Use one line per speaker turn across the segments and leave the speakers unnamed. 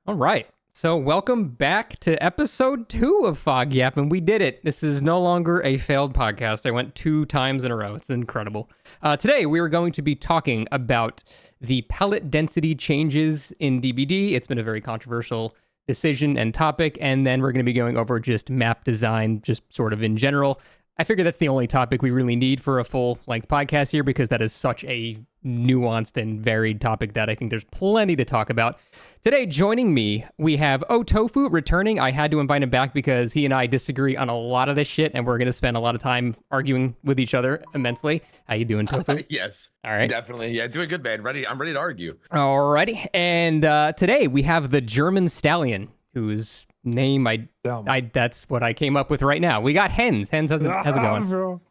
All right. So welcome back to episode 2 of Fog Yap, and we did it. This is no longer a failed podcast. I went 2 times in a row. It's incredible. Today, we are going to be talking about the palette density changes in DBD. It's been a very controversial decision and topic, and then we're going to be going over just map design, just sort of in general. I figure that's the only topic we really need for a full-length podcast here, because that is such a nuanced and varied topic that I think there's plenty to talk about. Today, joining me, we have OhTofu returning. I had to invite him back because he and I disagree on a lot of this shit, and we're going to spend a lot of time arguing with each other immensely. How you doing, Tofu?
Yes.
All right.
Definitely. Yeah, doing good, man. I'm ready to argue.
Alrighty. And today, we have the German stallion, whose name that's what I came up with right now. We got Hens. Hens, how's it going?
Bro.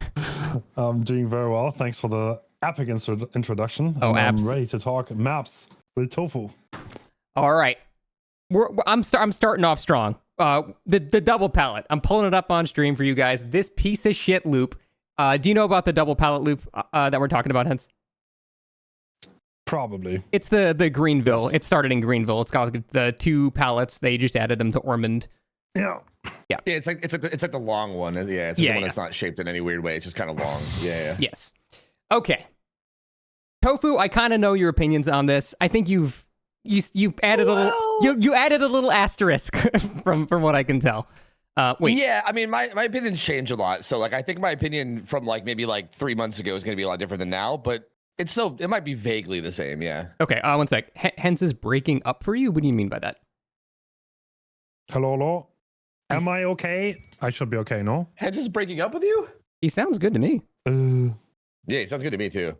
I'm doing very well. Thanks for the epic introduction.
Oh,
I'm ready to talk maps with Tofu.
All right. I'm starting off strong. The double palette. I'm pulling it up on stream for you guys. This piece of shit loop. Do you know about the double palette loop that we're talking about, Hens?
Probably.
It's the Greenville. Yes. It started in Greenville. It's got the 2 pallets. They just added them to Ormond.
Yeah.
Yeah. It's like the long one. Yeah. It's like the one that's not shaped in any weird way. It's just kind of long. Yeah.
Yes. Okay. Tofu, I kind of know your opinions on this. I think you added a little you added a little asterisk from what I can tell. Wait.
Yeah, I mean, my opinions change a lot. So like, I think my opinion from maybe 3 months ago is going to be a lot different than now, but it might be vaguely the same. Yeah.
Okay. 1 sec. Hens is breaking up for you. What do you mean by that?
Hello. Am I okay? I should be okay, no?
Hens is breaking up with you?
He sounds good to me.
Yeah, he sounds good to me too.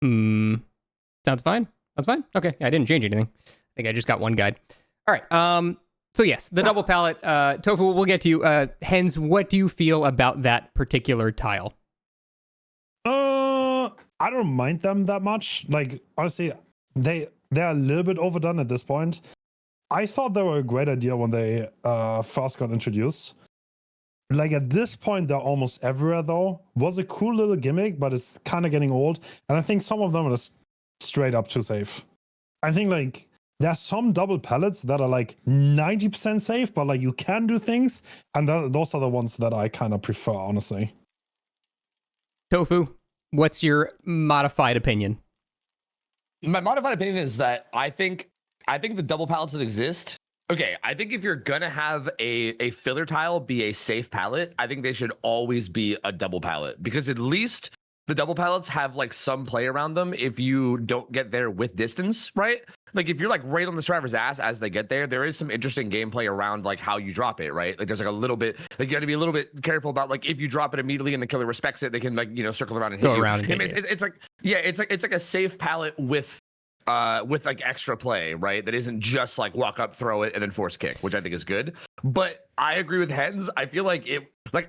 Sounds fine. That's fine. Okay. I didn't change anything. I think I just got one guide. All right. So yes, the double palette. Tofu, we'll get to you. Hens, what do you feel about that particular tile?
I don't mind them that much. Like, honestly, they're a little bit overdone at this point. I thought they were a great idea when they first got introduced. Like, at this point, they're almost everywhere, though. Was a cool little gimmick, but it's kind of getting old. And I think some of them are just straight up too safe. I think, like, there's some double pallets that are, like, 90% safe, but, like, you can do things. And those are the ones that I kind of prefer, honestly.
Tofu, what's your modified opinion?
My modified opinion is that I think the double pallets that exist. Okay, I think if you're gonna have a filler tile be a safe palette, I think they should always be a double palette, because at least the double pallets have like some play around them if you don't get there with distance, right? Like if you're like right on the driver's ass as they get there is some interesting gameplay around like how you drop it, right? Like there's like a little bit, like you got to be a little bit careful about like if you drop it immediately and the killer respects it, they can like circle around and hit you. It's like a safe palette with like extra play, right? That isn't just like walk up, throw it, and then force kick, which I think is good. But I agree with Hens. I feel like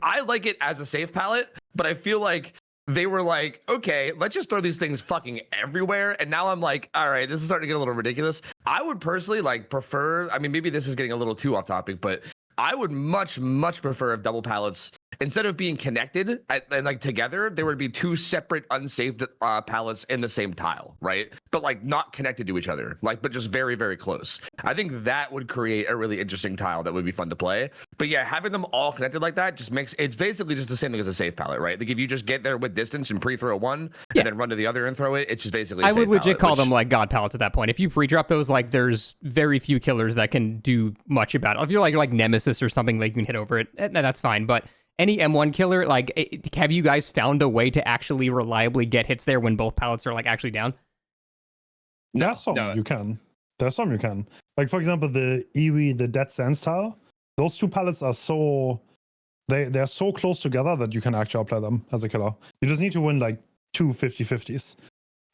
I like it as a safe palette, but I feel like they were like, okay, let's just throw these things fucking everywhere. And now I'm like, all right, this is starting to get a little ridiculous. I would personally like prefer, I mean, maybe this is getting a little too off topic, but I would much prefer if double pallets, instead of being connected and like together, there would be 2 separate unsaved pallets in the same tile, right? But like not connected to each other, like, but just very, very close. I think that would create a really interesting tile that would be fun to play. But yeah, having them all connected like that just makes, it's basically just the same thing as a safe palette, right? Like if you just get there with distance and pre-throw one and then run to the other and throw it, it's just basically a
I would legit
palette,
call them like god pallets at that point. If you pre-drop those, like there's very few killers that can do much about it. If you're like Nemesis or something, like you can hit over it, that's fine. But any M1 killer, like, have you guys found a way to actually reliably get hits there when both pallets are like actually down?
There's some you can. There's some you can. Like, for example, the Iwi, the Dead Sands tile, those 2 pallets are so, they're so close together that you can actually outplay them as a killer. You just need to win like 2 50-50s.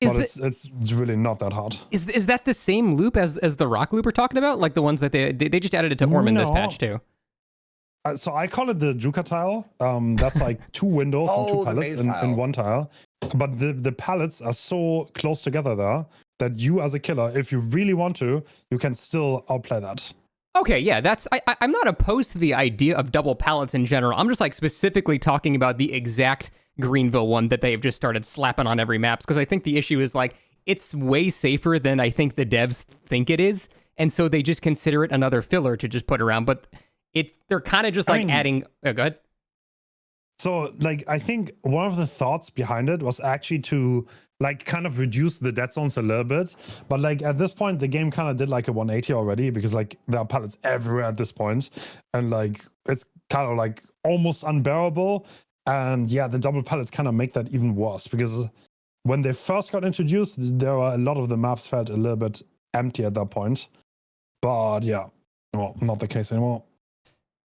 But it's really not that hard.
Is that the same loop as the rock loop we're talking about? Like the ones that they just added it to Ormond this patch too?
So I call it the Juka tile. That's like 2 windows and 2 pallets in one tile. But the pallets are so close together there that you as a killer, if you really want to, you can still outplay that.
Okay, yeah, I'm not opposed to the idea of double pallets in general. I'm just like specifically talking about the exact Greenville one that they've just started slapping on every map, because I think the issue is like it's way safer than I think the devs think it is. and so they just consider it another filler to just put around. But they're kind of just like adding. Oh, go ahead.
So, like, I think one of the thoughts behind it was actually to, like, kind of reduce the dead zones a little bit. But, like, at this point, the game kind of did, like, a 180 already because, like, there are pallets everywhere at this point. And, like, it's kind of, like, almost unbearable. And, yeah, the double pallets kind of make that even worse because when they first got introduced, there were a lot of the maps felt a little bit empty at that point. But, yeah, well, not the case anymore.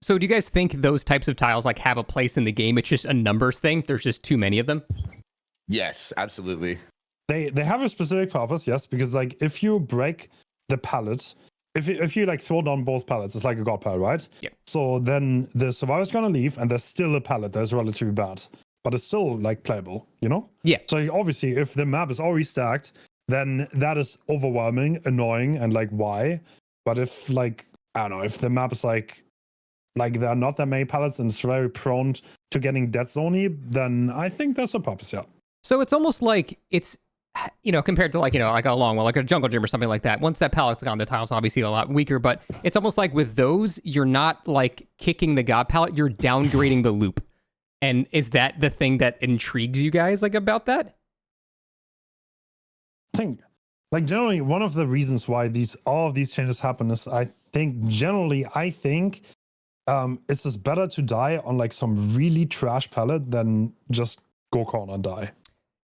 So do you guys think those types of tiles like have a place in the game? It's just a numbers thing. There's just too many of them.
Yes, absolutely.
They have a specific purpose, yes, because like if you break the pallet, if you like throw down both pallets, it's like a god pallet, right?
Yeah.
So then the survivor's gonna leave, and there's still a pallet that's relatively bad, but it's still like playable, you know?
Yeah.
So obviously, if the map is already stacked, then that is overwhelming, annoying, and like why? But if like I don't know, if the map is like there are not that many pallets and it's very prone to getting dead zoney, then I think there's a purpose, yeah.
So it's almost like it's, compared to like a long one, like a jungle gym or something like that. Once that pallet's gone, the tile's obviously a lot weaker, but it's almost like with those, you're not like kicking the god pallet, you're downgrading the loop. And is that the thing that intrigues you guys like about that?
I think, like generally, one of the reasons why all of these changes happen is I think it's just better to die on like some really trash pallet than just go corner and die.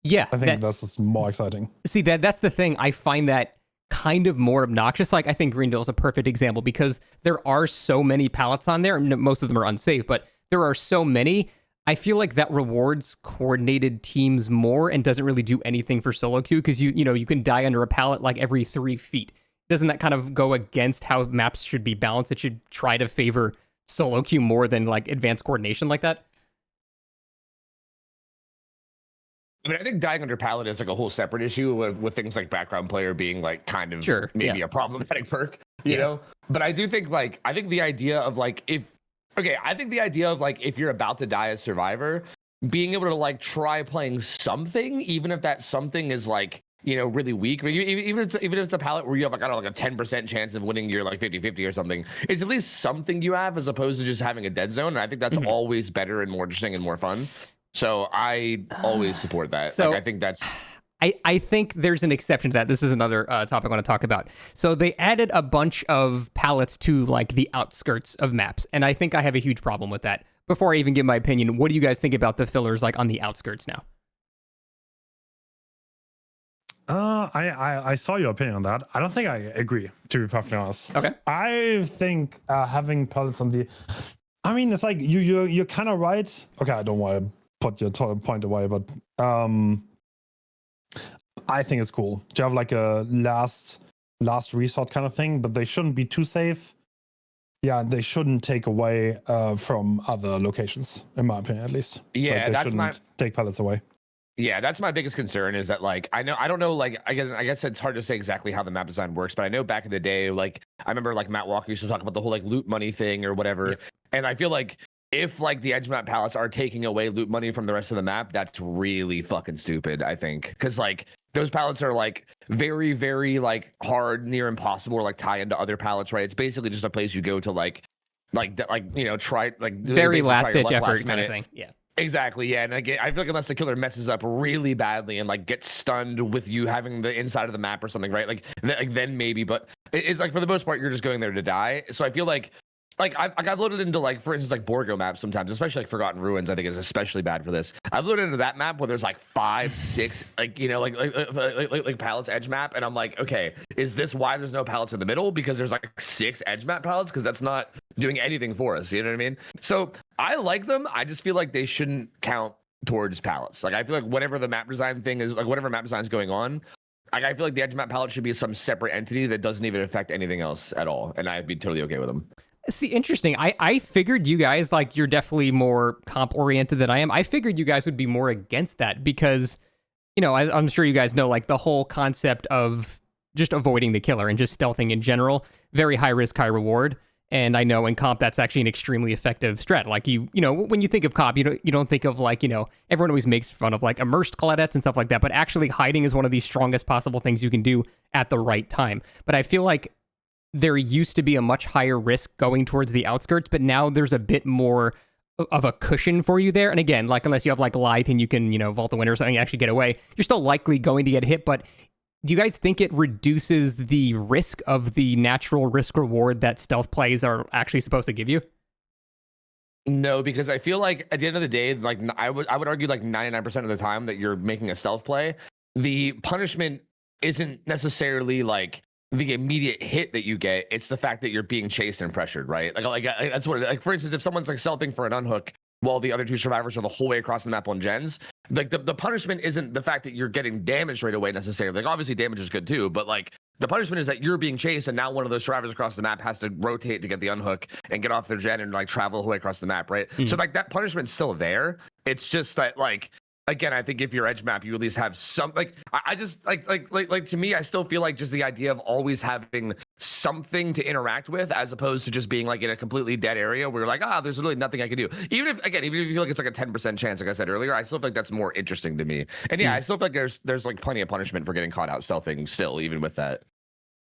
Yeah,
I think that's just more exciting.
See, that's the thing. I find that kind of more obnoxious. Like, I think Greendale is a perfect example because there are so many pallets on there. Most of them are unsafe, but there are so many. I feel like that rewards coordinated teams more and doesn't really do anything for solo queue because you can die under a pallet like every 3 feet. Doesn't that kind of go against how maps should be balanced? It should try to favor solo queue more than like advanced coordination like that.
I mean, I think dying under pallet is like a whole separate issue with things like background player being like kind of maybe a problematic perk, you know? But I do think I think the idea of like if you're about to die as survivor, being able to like try playing something, even if that something is like, really weak, even if it's a pallet where you have like, I don't know, like a 10% chance of winning your like 50-50 or something, it's at least something you have as opposed to just having a dead zone. And I think that's always better and more interesting and more fun. So I always support that. So, like, I think that's...
I think there's an exception to that. This is another topic I want to talk about. So they added a bunch of pallets to like the outskirts of maps. And I think I have a huge problem with that. Before I even give my opinion, what do you guys think about the fillers like on the outskirts now?
I saw your opinion on that. I don't think I agree, to be perfectly honest.
Okay.
I think having pallets on the... I mean, it's like you're kind of right. Okay, I don't want to put your point away, but I think it's cool to have like a last resort kind of thing, but they shouldn't be too safe. Yeah, and they shouldn't take away from other locations, in my opinion, at least.
Yeah,
like, they shouldn't take pallets away.
Yeah, that's my biggest concern is that like I don't know, like I guess it's hard to say exactly how the map design works, but I know back in the day, like I remember like Matt Walker used to talk about the whole like loot money thing or whatever. Yeah. And I feel like if like the edge map pallets are taking away loot money from the rest of the map, that's really fucking stupid, I think. Because like those pallets are like very, very like hard, near impossible to like tie into other pallets, right? It's basically just a place you go to try like
very last ditch effort kind of thing. Yeah.
Exactly, yeah, and I feel like unless the killer messes up really badly and like gets stunned with you having the inside of the map or something, right? Like then maybe, but it's like for the most part you're just going there to die. So I feel like I've loaded into like, for instance, like Borgo maps sometimes, especially like Forgotten Ruins. I think is especially bad for this. I've loaded into that map where there's like 5, 6 like pallets edge map, and I'm like, okay, is this why there's no pallets in the middle? Because there's like 6 edge map pallets? Because that's not doing anything for us. You know what I mean? So I like them. I just feel like they shouldn't count towards pallets. Like I feel like whatever the map design thing is, like whatever map design is going on, like I feel like the edge map palette should be some separate entity that doesn't even affect anything else at all, and I'd be totally okay with them.
See, interesting. I figured you guys, like, you're definitely more comp-oriented than I am. I figured you guys would be more against that because, I'm sure you guys know, like, the whole concept of just avoiding the killer and just stealthing in general, very high risk, high reward. And I know in comp, that's actually an extremely effective strat. Like, when you think of comp, you don't think of, like, everyone always makes fun of, like, immersed claudets and stuff like that, but actually hiding is one of the strongest possible things you can do at the right time. But I feel like there used to be a much higher risk going towards the outskirts, but now there's a bit more of a cushion for you there. And again, like unless you have like Lithe and you can, vault the window or something and actually get away, you're still likely going to get hit. But do you guys think it reduces the risk of the natural risk reward that stealth plays are actually supposed to give you?
No, because I feel like at the end of the day, like I would argue like 99% of the time that you're making a stealth play, the punishment isn't necessarily like the immediate hit that you get. It's the fact that you're being chased and pressured, right? Like that's what, like, for instance, if someone's like stealthing for an unhook while the other two survivors are the whole way across the map on gens, like the punishment isn't the fact that you're getting damaged right away necessarily. Like obviously damage is good too, but like the punishment is that you're being chased and now one of those survivors across the map has to rotate to get the unhook and get off their gen and like travel the whole way across the map, right? So like that punishment's still there. It's just that like, again, I think if you're edge map, you at least have some, like, I just like to me, I still feel like just the idea of always having something to interact with as opposed to just being like in a completely dead area where you're like, there's really nothing I can do. Even if you feel like it's like a 10% chance, like I said earlier, I still feel like that's more interesting to me. And yeah, I still feel like there's like plenty of punishment for getting caught out stealthing still, even with that.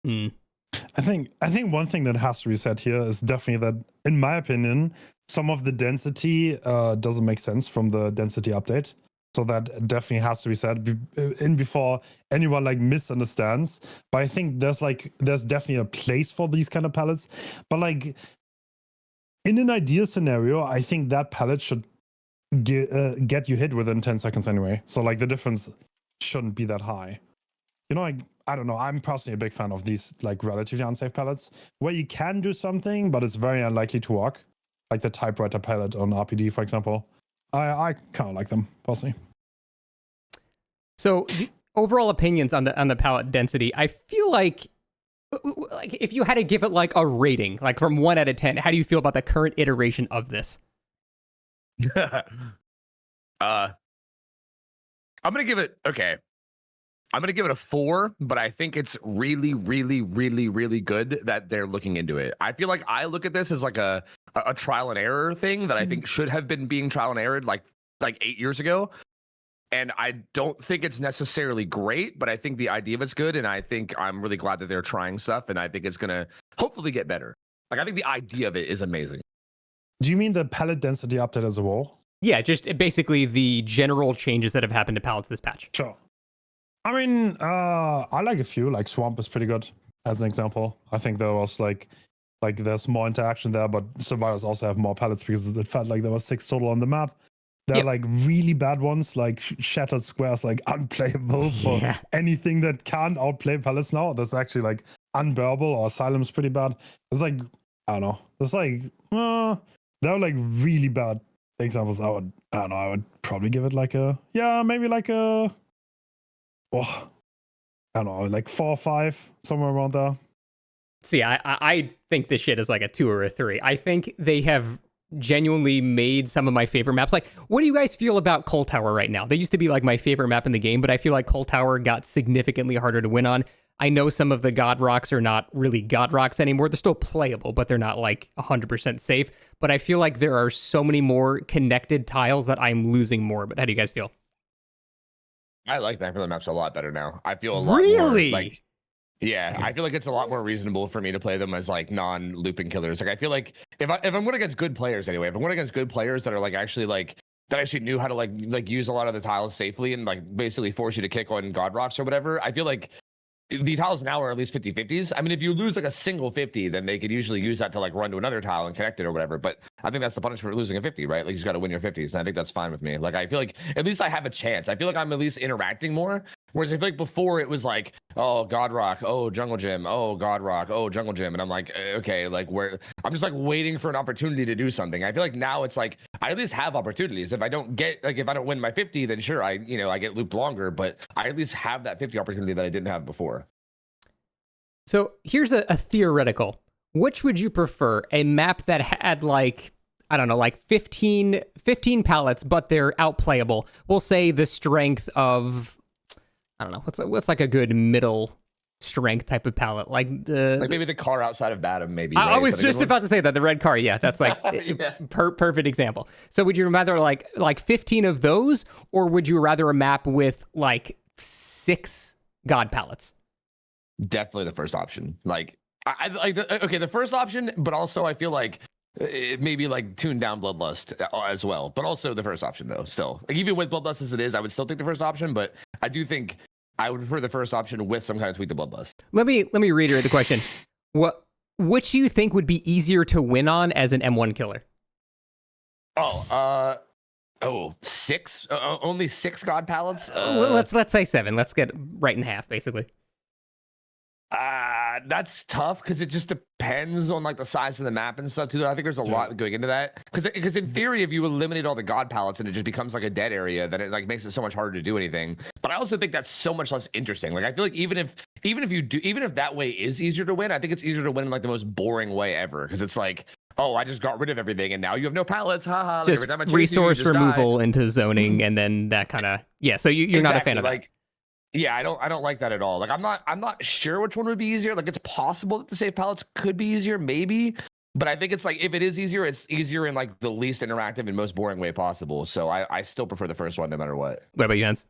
I think one thing that has to be said here is definitely that, in my opinion, some of the density doesn't make sense from the density update. So that definitely has to be said in before anyone like misunderstands. But I think there's definitely a place for these kind of pallets. But like in an ideal scenario, I think that pallet should get you hit within 10 seconds anyway. So like the difference shouldn't be that high. Like, I don't know. I'm personally a big fan of these like relatively unsafe pallets where you can do something, but it's very unlikely to work. Like the typewriter pallet on RPD, for example. I kind of like them personally.
So the overall opinions on the pallet density, I feel like if you had to give it like a rating, like from 1 out of 10, how do you feel about the current iteration of this?
I'm gonna give it I'm gonna give it a 4, but I think it's really, really, really, really good that they're looking into it. I feel like I look at this as like a trial and error thing that I think should have been being trial and errored like 8 years ago. And I don't think it's necessarily great, but I think the idea of it's good, and I think I'm really glad that they're trying stuff, and I think it's gonna hopefully get better. Like I think the idea of it is amazing.
Do you mean the pallet density update as a whole?
Yeah, just basically the general changes that have happened to pallets this patch.
Sure. I mean, I like a few. Like Swamp is pretty good as an example. I think there was like there's more interaction there, but survivors also have more pallets because it felt like there was 6 total on the map. There are like really bad ones, like Shattered Squares, like unplayable for anything that can't outplay pallets now. That's actually like unbearable, or Asylum's pretty bad. It's like, I don't know. It's like, there are like really bad examples. I would probably give it like maybe like a, I don't know, like 4 or 5, somewhere around there.
See, I think this shit is like a 2 or a 3. I think they have genuinely made some of my favorite maps. Like, what do you guys feel about Coal Tower right now? They used to be like my favorite map in the game, but I feel like Coal Tower got significantly harder to win on. I know some of the God Rocks are not really God Rocks anymore. They're still playable, but they're not like 100% safe. But I feel like there are so many more connected tiles that I'm losing more. But how do you guys feel?
I like McMillan maps a lot better now. I feel a lot more like, yeah, I feel like it's a lot more reasonable for me to play them as like non-looping killers. Like I feel like if I'm going against good players anyway, if I'm going against good players that are like actually like that actually knew how to like use a lot of the tiles safely and like basically force you to kick on God Rocks or whatever, I feel like the tiles now are at least 50-50s. I mean, if you lose like a single 50, then they could usually use that to like run to another tile and connect it or whatever. But I think that's the punishment for losing a 50, right? Like you just got to win your 50s. And I think that's fine with me. Like, I feel like at least I have a chance. I feel like I'm at least interacting more. Whereas I feel like before it was like, oh, God Rock, oh, Jungle Gym, oh, God Rock, oh, Jungle Gym. And I'm like, okay, like where I'm just like waiting for an opportunity to do something. I feel like now it's like, I at least have opportunities. If I don't win my 50, then sure, I get looped longer, but I at least have that 50 opportunity that I didn't have before.
So here's a theoretical. Which would you prefer? A map that had like, I don't know, like 15 pallets, but they're outplayable. We'll say the strength of, I don't know, what's like a good middle strength type of pallet? Like
maybe the car outside of Batum, maybe. Right?
I was just about to say that, the red car. Yeah, that's like perfect example. So would you rather like 15 of those, or would you rather a map with like 6 God pallets?
Definitely the first option. Like I like the first option, but also I feel like it maybe like tuned down Bloodlust as well. But also the first option though, still. Like even with Bloodlust as it is, I would still take the first option, but I do think I would prefer the first option with some kind of tweak to Bloodlust.
Let me reiterate the question. Which do you think would be easier to win on as an M1 killer?
Six? Only 6 god pallets?
Let's say 7. Let's get right in half, basically.
That's tough because it just depends on like the size of the map and stuff too. I think there's a lot going into that because in theory, if you eliminate all the god pallets and it just becomes like a dead area, then it like makes it so much harder to do anything. But I also think that's so much less interesting. Like I feel like even if that way is easier to win, I think it's easier to win in like the most boring way ever because it's like, oh, I just got rid of everything and now you have no pallets. Haha.
Just every time I resource removal into zoning and then that kind of So you're not a fan of that.
Yeah, I don't like that at all. Like I'm not sure which one would be easier. Like it's possible that the safe pallets could be easier, maybe. But I think it's like if it is easier, it's easier in like the least interactive and most boring way possible. So I still prefer the first one no matter what.
What about you, Hens?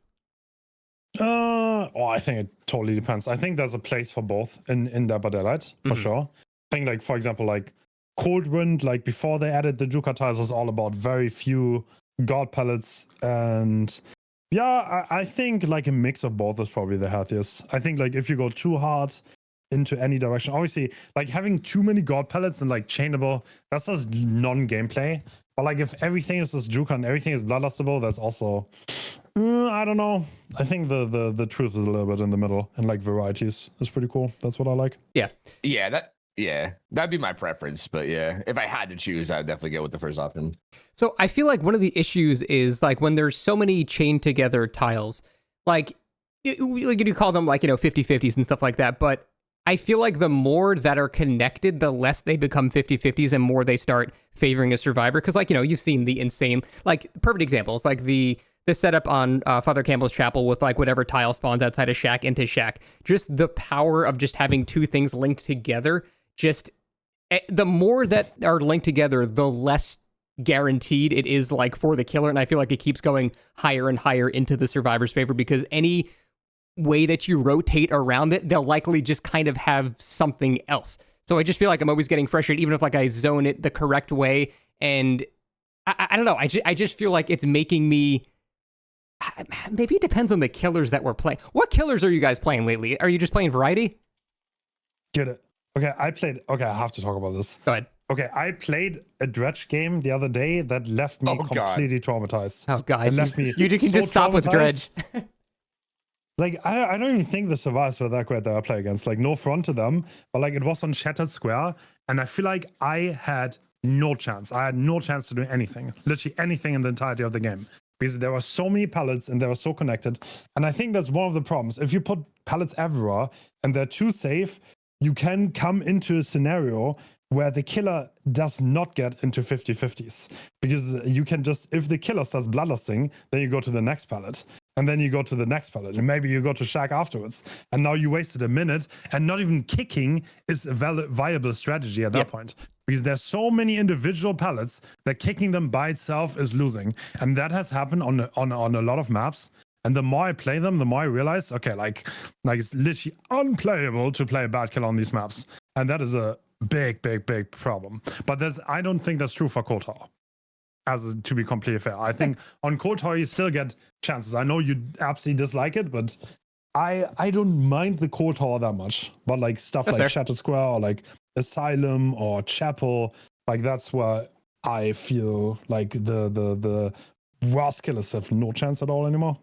I think it totally depends. I think there's a place for both in Dead by Daylight, for sure. I think like for example, like Cold Wind, like before they added the Juka tiles was all about very few god pallets and I think like a mix of both is probably the healthiest. I think like if you go too hard into any direction, obviously like having too many god pellets and like chainable, that's just non-gameplay. But like if everything is just Juka and everything is bloodlustable, that's also I don't know. I think the truth is a little bit in the middle and like varieties is pretty cool. That's what I like.
That'd be my preference. But yeah, if I had to choose, I'd definitely go with the first option.
So I feel like one of the issues is like when there's so many chained together tiles, like you call them like 50-50s and stuff like that. But I feel like the more that are connected, the less they become 50-50s and more they start favoring a survivor. Because like you've seen the insane like perfect examples like the setup on Father Campbell's Chapel with like whatever tile spawns outside of shack into shack. Just the power of just having two things linked together. Just the more that are linked together, the less guaranteed it is like for the killer. And I feel like it keeps going higher and higher into the survivor's favor because any way that you rotate around it, they'll likely just kind of have something else. So I just feel like I'm always getting frustrated, even if like I zone it the correct way. And I don't know. I just feel like it's making me. Maybe it depends on the killers that we're playing. What killers are you guys playing lately? Are you just playing variety?
Get it. Okay, I have to talk about this.
Go ahead.
Okay, I played a dredge game the other day that left me completely traumatized.
Oh god,
it left me.
You can
so
just stop with dredge.
Like I don't even think the survivors were that great that I play against. Like no front to them, but like it was on Shattered Square, and I feel like I had no chance. I had no chance to do anything, literally anything in the entirety of the game. Because there were so many pallets and they were so connected. And I think that's one of the problems. If you put pallets everywhere and they're too safe, you can come into a scenario where the killer does not get into 50-50s. Because you can just, if the killer starts bloodlusting, then you go to the next pallet. And then you go to the next pallet. And maybe you go to shack afterwards. And now you wasted a minute. And not even kicking is a viable strategy at that point. Because there's so many individual pallets that kicking them by itself is losing. And that has happened on a lot of maps. And the more I play them, the more I realize, okay, like it's literally unplayable to play a bad kill on these maps. And that is a big problem. But I don't think that's true for Cold Tower. To be completely fair. I think on Cold Tower you still get chances. I know you absolutely dislike it, but I don't mind the Cold Tower that much. But like stuff like Shattered Square or like Asylum or Chapel, like that's where I feel like the worst killers have no chance at all anymore.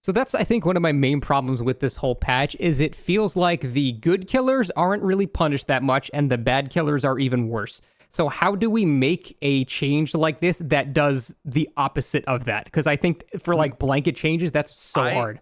So that's, I think, one of my main problems with this whole patch is it feels like the good killers aren't really punished that much and the bad killers are even worse. So how do we make a change like this that does the opposite of that? Because I think for like blanket changes, that's so hard.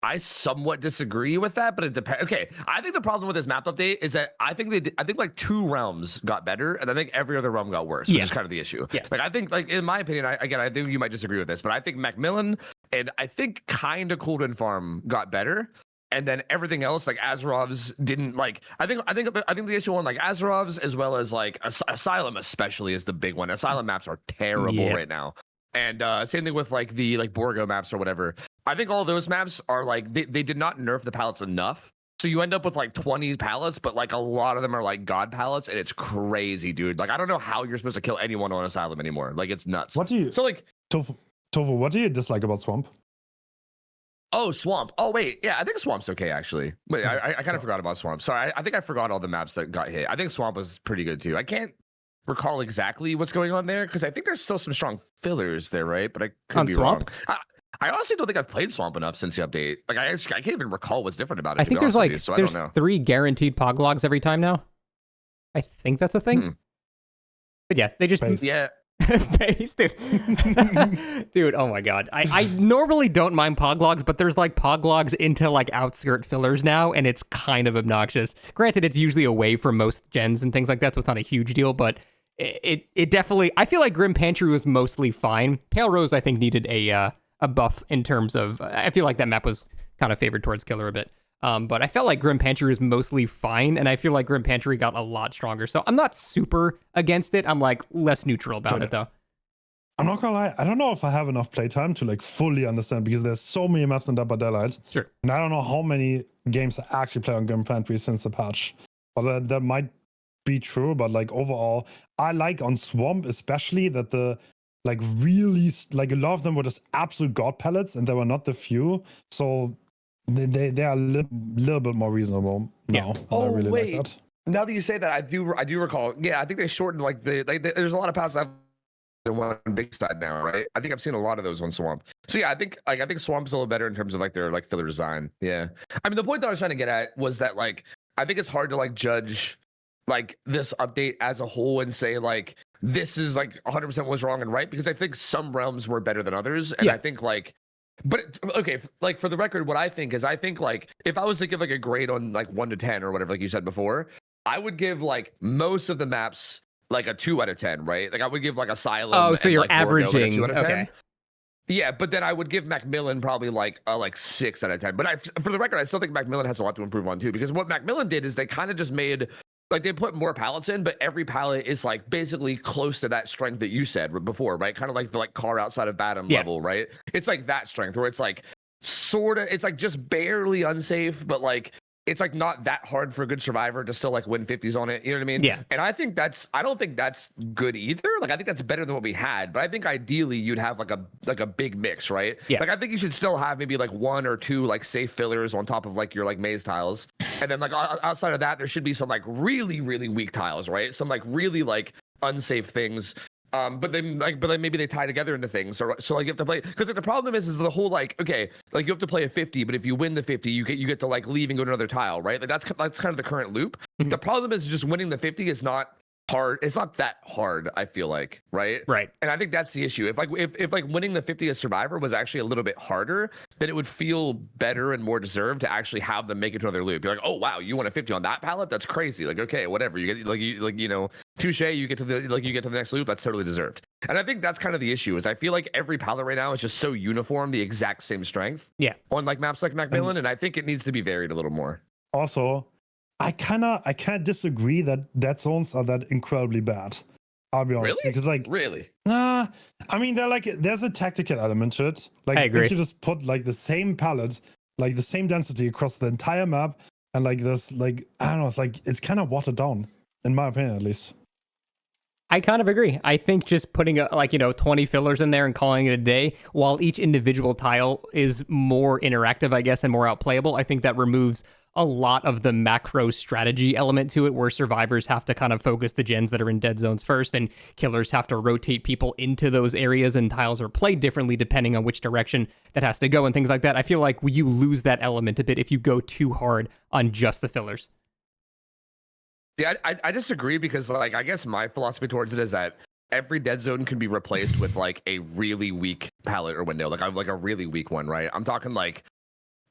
I somewhat disagree with that, but it depends. Okay, I think the problem with this map update is that I think like 2 realms got better, and I think every other realm got worse, which is kind of the issue. Yeah. Like I think, like in my opinion, I think you might disagree with this, but I think McMillan and I think kind of Cold and Farm got better, and then everything else, like Azerov's, didn't like. I think the issue on like Azerov's as well as like Asylum especially is the big one. Asylum maps are terrible right now, and same thing with like the Borgo maps or whatever. I think all those maps are like they did not nerf the pallets enough So you end up with like 20 pallets, but like a lot of them are like god pallets, and it's crazy, dude. Like I don't know how you're supposed to kill anyone on Asylum anymore. Like it's nuts.
What do you?
So like
Tofu, what do you dislike about Swamp?
oh, Swamp. Oh wait, yeah, I think Swamp's okay actually. Wait, I kind of forgot about Swamp. Sorry, I think I forgot all the maps that got hit. I think Swamp was pretty good too. I can't recall exactly what's going on there because I think there's still some strong fillers there, right? But I could
On
be
Swamp?
wrong. I honestly don't think I've played Swamp enough since the update. Like I can't even recall what's different about it.
I think there's like
so I
there's
don't know.
3 guaranteed pog logs every time now. I think that's a thing. But yeah, they just
Based.
Yeah.
Base, dude. Dude, oh my god. I normally don't mind pog logs, but there's like pog logs into like outskirt fillers now, and it's kind of obnoxious. Granted, it's usually away from most gens and things like that, so it's not a huge deal, but it definitely, I feel like Grim Pantry was mostly fine. Pale Rose, I think, needed a buff in terms of, I feel like that map was kind of favored towards Killer a bit. But I felt like Grim Pantry was mostly fine, and I feel like Grim Pantry got a lot stronger. So I'm not super against it. I'm like less neutral about it though.
I'm not gonna lie, I don't know if I have enough playtime to like fully understand because there's so many maps in Dead by Daylight.
Sure.
And I don't know how many games I actually play on Grim Pantry since the patch. But that might be true, but like overall, I like on Swamp especially that the like really like a lot of them were just absolute god pellets and they were not the few. So they are a little bit more reasonable now.
Yeah.
And
Oh,
I really
wait.
like that.
Now that you say that, I do recall. Yeah, I think they shortened like there's a lot of passes I've in one big side now, right? I think I've seen a lot of those on Swamp. So yeah, I think Swamp's a little better in terms of like their like filler design. Yeah. I mean, the point that I was trying to get at was that like I think it's hard to like judge like this update as a whole and say like this is like 100% was wrong and right, because I think some realms were better than others, and I think like. But okay, like for the record, what I think is like if I was to give like a grade on like 1 to 10 or whatever, like you said before, I would give like most of the maps like a 2 out of 10, right? Like I would give like Asylum.
Oh, so
and,
you're
like, Borgo, like, a
averaging.
2 out of 10.
Okay.
Yeah, but then I would give McMillan probably like a 6 out of 10. But for the record, I still think McMillan has a lot to improve on too, because what McMillan did is they kind of just made. Like they put more pallets in, but every pallet is like basically close to that strength that you said before, right? Kind of like the like car outside of Batum level, right? It's like that strength where it's like sort of, it's like just barely unsafe, but like it's like not that hard for a good survivor to still like win 50s on it. You know what I mean?
Yeah.
And I don't think that's good either. Like I think that's better than what we had, but I think ideally you'd have like a big mix, right?
Yeah.
Like I think you should still have maybe like 1 or 2 like safe fillers on top of like your like maze tiles. And then like outside of that, there should be some like really, really weak tiles, right? Some like really like unsafe things. But then maybe they tie together into things. So like you have to play, because like, the problem is the whole like, okay, like you have to play a 50, but if you win the 50, you get to like leave and go to another tile, right? Like that's kind of the current loop.
Mm-hmm.
The problem is just winning the 50 is not hard. It's not that hard, I feel like, right?
Right.
And I think that's the issue. If like winning the 50 as Survivor was actually a little bit harder, then it would feel better and more deserved to actually have them make it to another loop. You're like, oh wow, you won a 50 on that pallet? That's crazy. Like, okay, whatever. You get touche, you get to the next loop, that's totally deserved. And I think that's kind of the issue, is I feel like every pallet right now is just so uniform, the exact same strength.
Yeah.
On like maps like McMillan, and I think it needs to be varied a little more.
Also, I can't disagree that zones are that incredibly bad. I'll be honest,
Really?
because like
Really?
nah, I mean there's a tactical element to it. Like
I agree.
if you just put like the same palette, like the same density across the entire map, and like this, like I don't know, it's kind of watered down, in my opinion at least.
I kind of agree. I think just putting 20 fillers in there and calling it a day, while each individual tile is more interactive, I guess, and more outplayable, I think that removes a lot of the macro strategy element to it, where survivors have to kind of focus the gens that are in dead zones first, and killers have to rotate people into those areas, and tiles are played differently depending on which direction that has to go and things like that. I feel like you lose that element a bit if you go too hard on just the fillers.
Yeah, I disagree, because like I guess my philosophy towards it is that every dead zone can be replaced with like a really weak palette or window, like a really weak one, right? I'm talking like,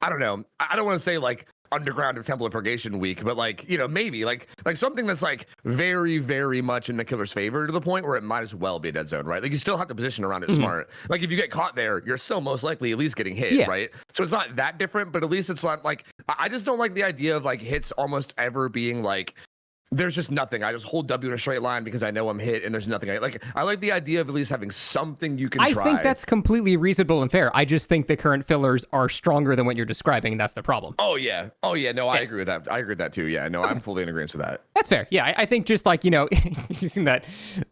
I don't know, I don't want to say like Underground or Temple of Purgation weak, but like, maybe like something that's like very, very much in the killer's favor, to the point where it might as well be a dead zone, right? Like you still have to position around it smart. Like if you get caught there, you're still most likely at least getting hit, right? So it's not that different, but at least it's not like, I just don't like the idea of like hits almost ever being like there's just nothing. I just hold W in a straight line because I know I'm hit and there's nothing. I like the idea of at least having something you can try.
I think that's completely reasonable and fair. I just think the current fillers are stronger than what you're describing. That's the problem.
Oh yeah. No, I agree with that. I agree with that too. Yeah, no, I'm fully in agreement with that.
That's fair. Yeah, I think just like, using that,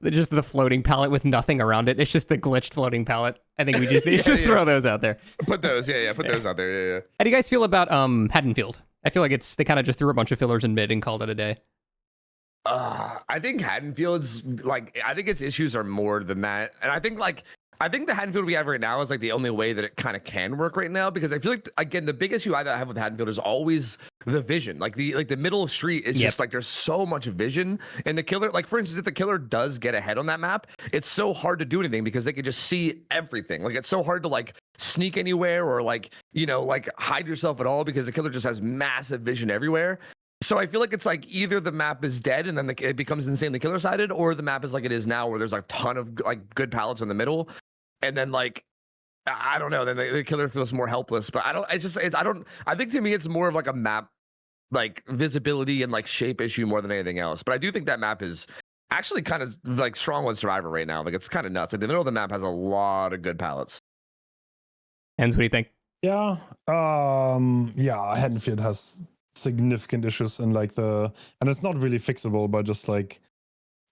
just the floating pallet with nothing around it. It's just the glitched floating pallet. I think we just throw those out there.
Put those, put those out there, yeah.
How do you guys feel about Haddonfield? I feel like they kind of just threw a bunch of fillers in mid and called it a day.
I think Haddonfield's I think its issues are more than that, and I think the Haddonfield we have right now is like the only way that it kind of can work right now, because I feel like, again, the big issue I have with Haddonfield is always the vision. Like the middle of street is just like there's so much vision, and the killer, like for instance, if the killer does get ahead on that map, it's so hard to do anything because they can just see everything. Like it's so hard to like sneak anywhere or hide yourself at all because the killer just has massive vision everywhere. So I feel like it's like either the map is dead and then it becomes insanely killer sided, or the map is like it is now where there's like a ton of like good pallets in the middle, and then like I don't know, then the killer feels more helpless. But I think to me it's more of like a map like visibility and like shape issue more than anything else. But I do think that map is actually kind of like strong on Survivor right now. Like it's kind of nuts. Like the middle of the map has a lot of good pallets.
Hens, what do you think?
Yeah. Haddonfield has significant issues in and it's not really fixable by just like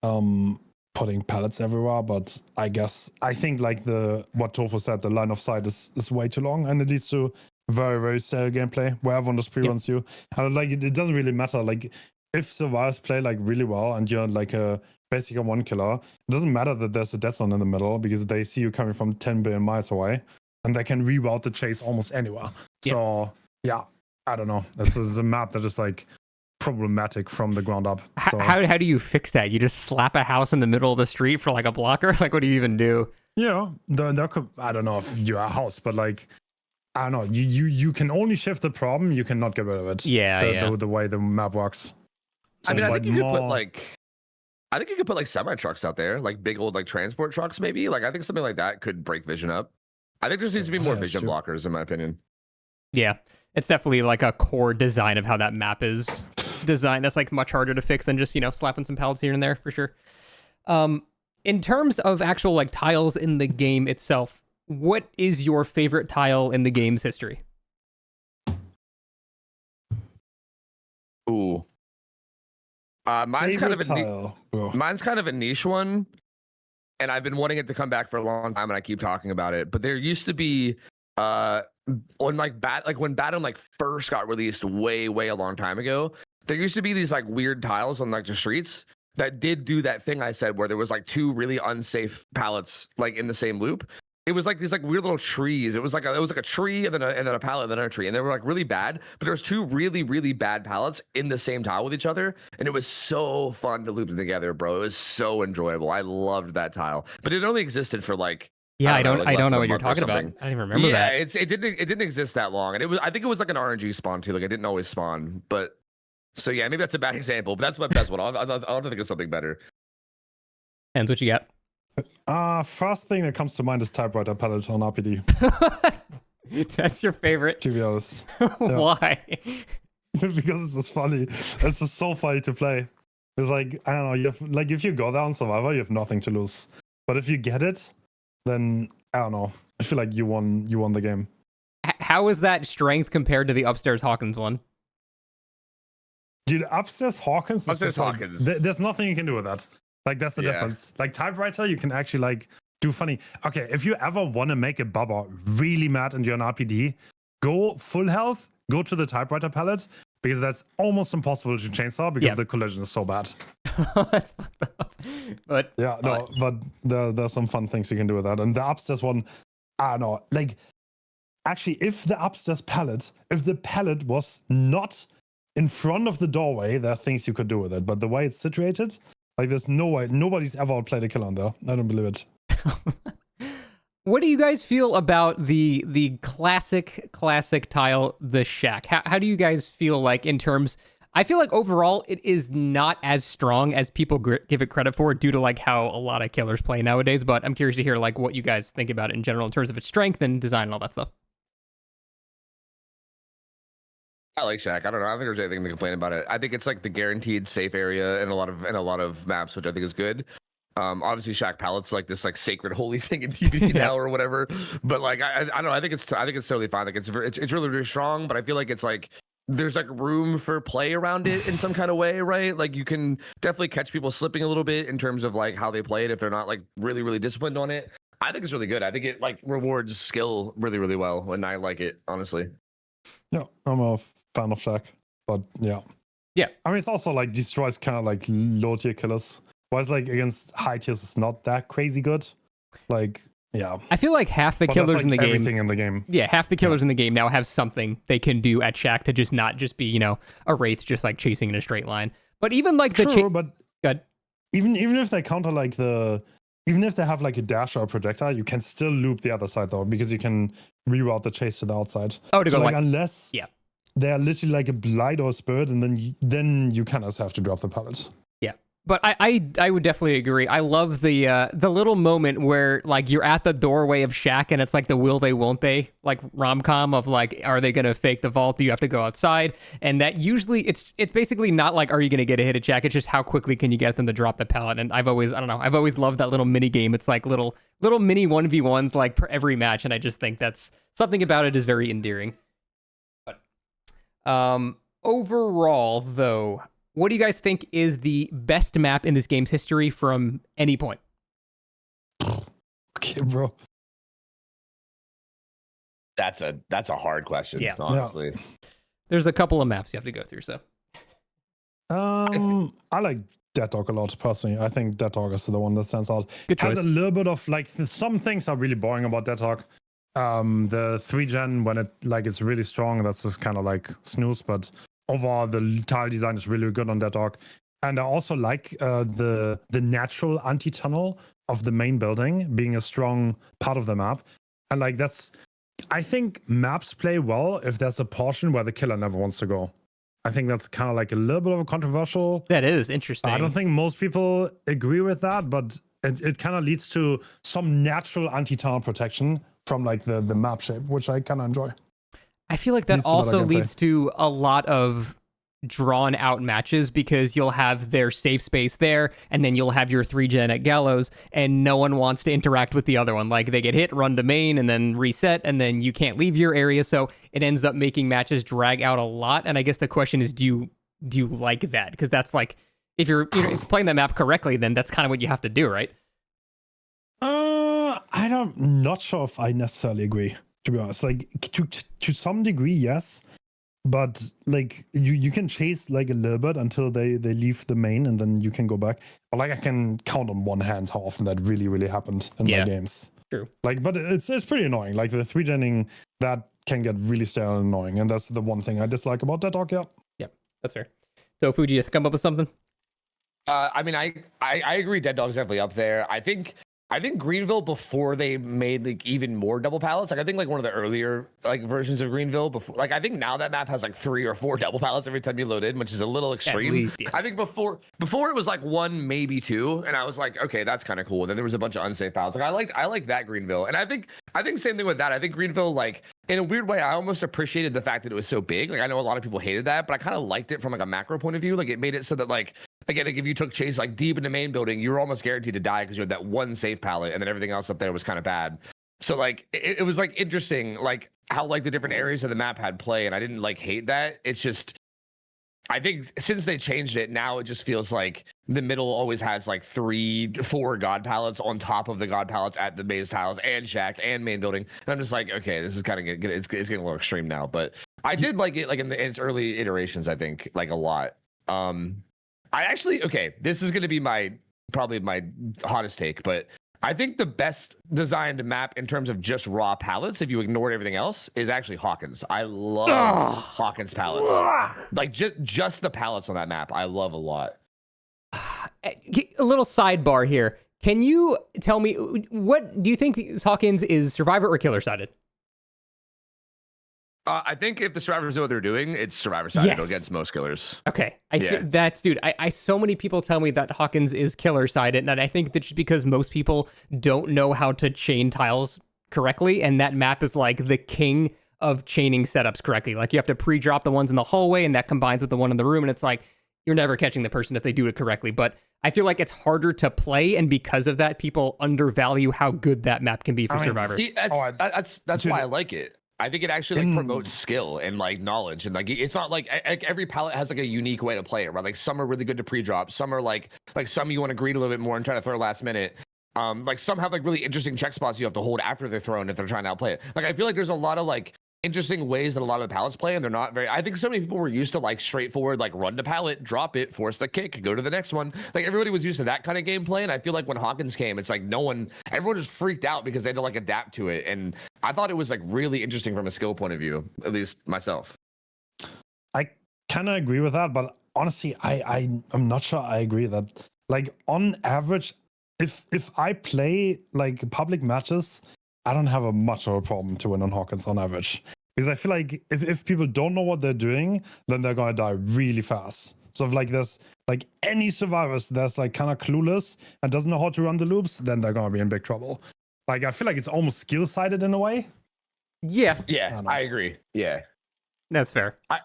putting pallets everywhere, but I think like what Tofu said, the line of sight is way too long, and it leads to very, very stale gameplay where everyone just pre-runs you. And like it doesn't really matter. Like if survivors play like really well and you're like basically a one killer, it doesn't matter that there's a dead zone in the middle because they see you coming from 10 billion miles away and they can reroute the chase almost anywhere. So yeah, I don't know. This is a map that is like problematic from the ground up. So
how do you fix that? You just slap a house in the middle of the street for like a blocker? Like what do you even do?
Yeah, there could, I don't know if you're a house, but like I don't know. You can only shift the problem. You cannot get rid of it. The way the map works.
So, I mean, I think you could put like semi trucks out there, like big old like transport trucks, maybe. Like I think something like that could break vision up. I think there needs to be more vision blockers, in my opinion. Yeah,
it's definitely like a core design of how that map is designed. That's like much harder to fix than just slapping some pallets here and there for sure. In terms of actual like tiles in the game itself, what is your favorite tile in the game's history?
Ooh. Mine's kind of a niche one, and I've been wanting it to come back for a long time, and I keep talking about it. But there used to be when when Batum like first got released way a long time ago, there used to be these like weird tiles on like the streets that did do that thing I said where there was like two really unsafe pallets like in the same loop. It was like these like weird little trees. It was like a tree and then a pallet and then another tree, and they were like really bad. But there was two really bad pallets in the same tile with each other, and it was so fun to loop them together, bro. It was so enjoyable. I loved that tile, but it only existed for like
I don't know what you're talking about. I don't even remember that.
Yeah, it didn't exist that long, and I think it was like an RNG spawn too. Like it didn't always spawn, but so yeah, maybe that's a bad example, but that's my best one. I'll have to think of something better.
And what you got?
First thing that comes to mind is typewriter palette on RPD.
That's your favorite?
To be honest.
Why?
Because it's just funny. It's just so funny to play. It's like, I don't know, you have, like if you go down Survivor, you have nothing to lose. But if you get it, then I don't know. I feel like you won the game.
How is that strength compared to the upstairs Hawkins one?
Dude, upstairs Hawkins. There's nothing you can do with that. Like that's the difference. Like typewriter, you can actually like do funny. Okay, if you ever want to make a bubba really mad and you're an RPD, go full health, go to the typewriter palette, because that's almost impossible to chainsaw because the collision is so bad.
That's fucked up. But
yeah, no, but there's some fun things you can do with that. And the upstairs one, I don't know. Like actually, if the upstairs pallet, if the pallet was not in front of the doorway, there are things you could do with it. But the way it's situated, like there's no way, nobody's ever outplayed a kill on there. I don't believe it.
What do you guys feel about the classic tile, the shack? How do you guys feel like in terms? I feel like overall it is not as strong as people give it credit for due to like how a lot of killers play nowadays. But I'm curious to hear like what you guys think about it in general in terms of its strength and design and all that stuff.
I like Shack. I don't know. I don't think there's anything to complain about it. I think it's like the guaranteed safe area in a lot of maps, which I think is good. Obviously Shack Pallet's like this like sacred holy thing in TBT now or whatever. But like I don't know. I think it's totally fine. Like it's really really strong. But I feel like it's like there's like room for play around it in some kind of way, right? Like you can definitely catch people slipping a little bit in terms of like how they play it if they're not like really really disciplined on it. I think it's really good. I think it like rewards skill really really well, and I like it honestly.
Yeah, I'm a fan of Shack, but yeah. I mean, it's also like destroys kind of like low tier killers. Whereas like against high tiers, it's not that crazy good. Like, yeah.
I feel like half the killers in the game.
Everything in the game.
Yeah, half the killers in the game now have something they can do at Shack to just not just be, a wraith just like chasing in a straight line. But even like the
but
good.
Even if they counter like even if they have like a dash or a projectile, you can still loop the other side though, because you can reroute the chase to the outside.
Oh, to go like
unless they're literally like a blight or a spirit, and then you kind of have to drop the pallets.
Yeah. But I would definitely agree. I love the little moment where like you're at the doorway of Shack and it's like the will they won't they like rom-com of like, are they gonna fake the vault? Do you have to go outside? And that usually it's basically not like, are you gonna get a hit at Shack? It's just how quickly can you get them to drop the pallet? And I've always loved that little mini game. It's like little mini 1v1s like per every match, and I just think that's something about it is very endearing. But overall though, what do you guys think is the best map in this game's history from any point?
Okay, bro.
That's a hard question, honestly.
Yeah.
There's a couple of maps you have to go through, so.
I like Dead Dog a lot, personally. I think Dead Dog is the one that stands out.
Good choice.
Has a little bit of, like, some things are really boring about Dead Dog. The 3-gen, when it's really strong, that's just kind of like snooze, but overall, the tile design is really good on Dead Dog. And I also like the natural anti-tunnel of the main building being a strong part of the map. And like I think maps play well if there's a portion where the killer never wants to go. I think that's kind of like a little bit of a controversial.
That is interesting.
I don't think most people agree with that, but it kind of leads to some natural anti-tunnel protection from like the map shape, which I kind of enjoy.
I feel like that also leads to a lot of drawn out matches because you'll have their safe space there and then you'll have your 3-gen at Gallows and no one wants to interact with the other one. Like they get hit, run to main, and then reset, and then you can't leave your area. So it ends up making matches drag out a lot. And I guess the question is, do you like that? Because that's like, if you're playing that map correctly, then that's kind of what you have to do, right?
I'm not sure if I necessarily agree, to be honest. Like to some degree, yes. But like you can chase like a little bit until they leave the main, and then you can go back. But like I can count on one hand how often that really really happened in my games.
True.
Like, but it's pretty annoying. Like the 3-genning, that can get really stale and annoying, and that's the one thing I dislike about that dog. Yeah.
Yep, that's fair. So Fuji, just come up with something.
I mean, I agree. Dead Dog's definitely up there. I think Greenville, before they made like even more double pallets, like I think like one of the earlier like versions of Greenville before, like I think now that map has like 3 or 4 double pallets every time you load in, which is a little extreme.
At least, yeah.
I think before it was like 1, maybe 2, and I was like, okay, that's kind of cool. And then there was a bunch of unsafe pallets. Like I like that Greenville, and I think same thing with that. I think Greenville, like in a weird way, I almost appreciated the fact that it was so big. Like I know a lot of people hated that, but I kind of liked it from like a macro point of view. Like it made it so that like, again, like if you took chase like deep in the main building, you were almost guaranteed to die because you had that one safe pallet, and then everything else up there was kind of bad. So like it was like interesting, like how like the different areas of the map had play, and I didn't like hate that. It's just, I think since they changed it, now it just feels like the middle always has like 3, 4 god pallets on top of the god pallets at the base tiles and Shack and main building. And I'm just like, okay, this is kind of it's getting a little extreme now. But I did like it like in its early iterations, I think, like a lot. This is going to be probably my hottest take, but I think the best designed map in terms of just raw pallets, if you ignored everything else, is actually Hawkins. I love Hawkins pallets. Like just the pallets on that map, I love a lot.
A little sidebar here. Can you tell me, what do you think Hawkins is, survivor or killer sided?
I think if the survivors know what they're doing, it's survivor sided against most killers.
Okay. I so many people tell me that Hawkins is killer sided, and I think that's just because most people don't know how to chain tiles correctly, and that map is like the king of chaining setups correctly. Like you have to pre-drop the ones in the hallway, and that combines with the one in the room, and it's like you're never catching the person if they do it correctly. But I feel like it's harder to play, and because of that, people undervalue how good that map can be for Survivor.
See, that's why I like it. I think it actually like promotes skill and like knowledge, and like it's not like every palette has like a unique way to play it, right? Like some are really good to pre-drop, some are like some you want to greed a little bit more and try to throw last minute. Like some have like really interesting check spots you have to hold after they're thrown if they're trying to outplay it. Like I feel like there's a lot of like interesting ways that a lot of the pallets play, and they're not very. I think so many people were used to like straightforward like run the pallet, drop it, force the kick, go to the next one. Like everybody was used to that kind of gameplay, and I feel like when Hawkins came, it's like everyone just freaked out because they had to like adapt to it, and I thought it was like really interesting from a skill point of view, at least myself.
I kind of agree with that, but honestly, I'm not sure I agree that like on average, if I play like public matches, I don't have a much of a problem to win on Hawkins on average. Because I feel like if people don't know what they're doing, then they're gonna die really fast. So if like there's like any survivors that's like kind of clueless and doesn't know how to run the loops, then they're gonna be in big trouble. Like I feel like it's almost skill-sided in a way.
Yeah.
I agree. Yeah.
That's fair.
I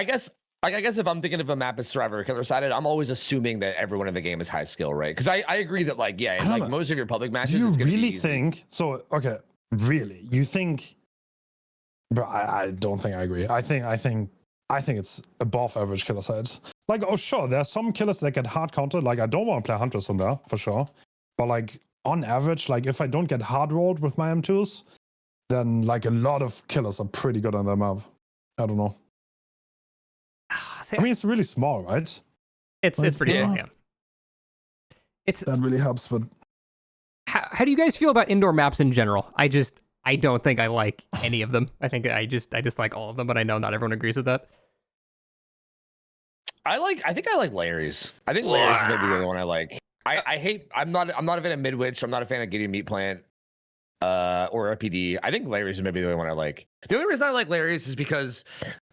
guess if I'm thinking of a map as Survivor killer sided, I'm always assuming that everyone in the game is high skill, right? Because I agree that like in like most of your public matches,
do you
it's
really think so? Okay, really? You think? Bro, I don't think I agree. I think it's above average killer sides. Like, oh sure, there are some killers that get hard countered. Like I don't want to play Hunters on there for sure, but like on average, like if I don't get hard rolled with my M2s, then like a lot of killers are pretty good on that map. I don't know. I mean, it's really small, right?
It's pretty small, yeah.
That really helps, but
how do you guys feel about indoor maps in general? I don't think I like any of them. I think I dislike all of them, but I know not everyone agrees with that.
I think I like Larry's. I think Larry's is maybe the only one I like. I'm not a fan of Midwich. I'm not a fan of Gideon Meat Plant or RPD. I think Larry's is maybe the only one I like. The only reason I like Larry's is because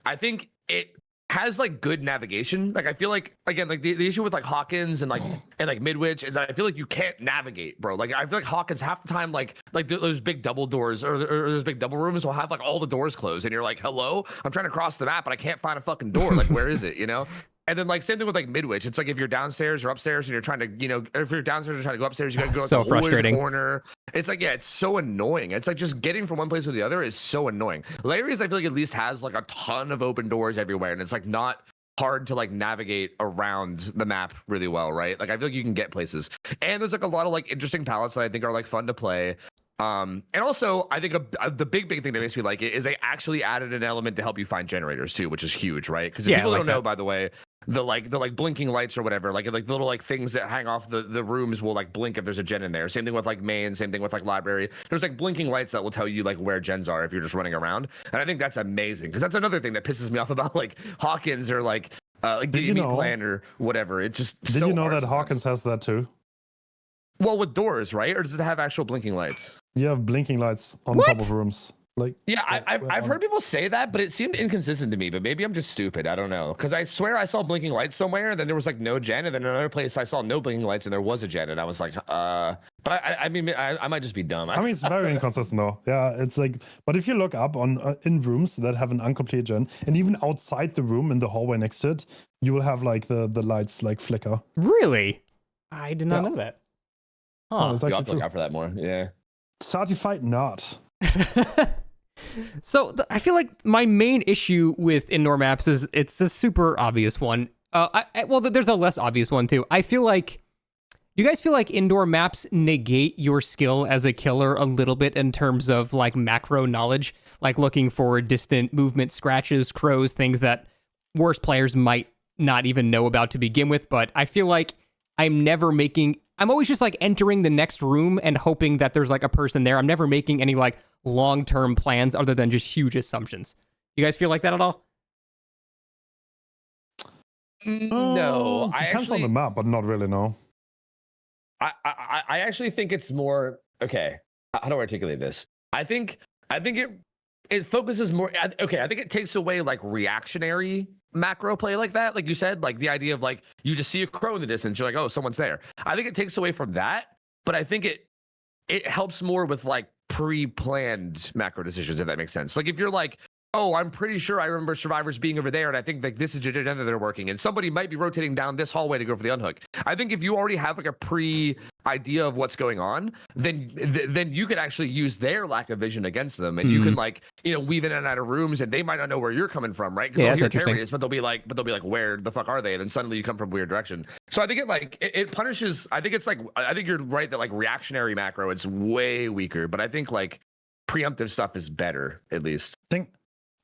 I think it has like good navigation. Like I feel like again, like the issue with like Hawkins and like Midwich is that I feel like you can't navigate, bro. Like I feel like Hawkins half the time like those big double doors or those big double rooms will have like all the doors closed, and you're like, hello, I'm trying to cross the map, but I can't find a fucking door. Like where is it? You know? And then like same thing with like Midwich. It's like if you're downstairs or upstairs and you're trying to, if you're downstairs and trying to go upstairs, you gotta go like
so
the whole
frustrating
corner. It's like, it's so annoying. It's like just getting from one place to the other is so annoying. Larry's, I feel like at least has like a ton of open doors everywhere, and it's like not hard to like navigate around the map really well, right? Like I feel like you can get places, and there's like a lot of like interesting palettes that I think are like fun to play. And also I think the big thing that makes me like it is they actually added an element to help you find generators too, which is huge, right? Because if people don't know, by the way, the blinking lights or whatever, like the little like things that hang off the rooms will like blink if there's a gen in there. Same thing with like main, same thing with like library. There's like blinking lights that will tell you like where gens are if you're just running around. And I think that's amazing, because that's another thing that pisses me off about like Hawkins or like Gideon Meat Plant or whatever. It just
did you know that Hawkins has that too?
Well, with doors, right? Or does it have actual blinking lights?
You have blinking lights on top of rooms. Like,
yeah, I've heard people say that, but it seemed inconsistent to me. But maybe I'm just stupid. I don't know, because I swear I saw blinking lights somewhere, and then there was like no gen, and then another place I saw no blinking lights, and there was a gen, and I was like, But I mean, I might just be dumb.
I mean, it's very inconsistent though. Yeah, it's like, but if you look up on in rooms that have an incomplete gen, and even outside the room in the hallway next to it, you will have like the lights like flicker.
Really? I did not know that.
Huh. Oh,
you have to look out for that more. Yeah.
Certified not.
So I feel like my main issue with indoor maps is it's a super obvious one. Well, there's a less obvious one too. I feel like, do you guys feel like indoor maps negate your skill as a killer a little bit in terms of like macro knowledge, like looking for distant movement, scratches, crows, things that worse players might not even know about to begin with? But I feel like I'm always just like entering the next room and hoping that there's like a person there. I'm never making any like long-term plans other than just huge assumptions. You guys feel like that at all?
No,
depends on the map, but not really. No.
I actually think it's more okay. How do I articulate this? I think it focuses more. Okay, I think it takes away like reactionary macro play like that, like you said, like the idea of like you just see a crow in the distance, you're like, oh, someone's there. I think it takes away from that, but I think it helps more with like pre-planned macro decisions, if that makes sense. Like if you're like, oh, I'm pretty sure I remember survivors being over there, and I think like this is the agenda they're working, and somebody might be rotating down this hallway to go for the unhook. I think if you already have like a pre-idea of what's going on, then you could actually use their lack of vision against them, and you can like weave in and out of rooms, and they might not know where you're coming from, right? Because they'll hear carriers, but they'll be like, where the fuck are they? And then suddenly you come from a weird direction. So I think it punishes. I think you're right that like reactionary macro, it's way weaker, but I think like preemptive stuff is better at least.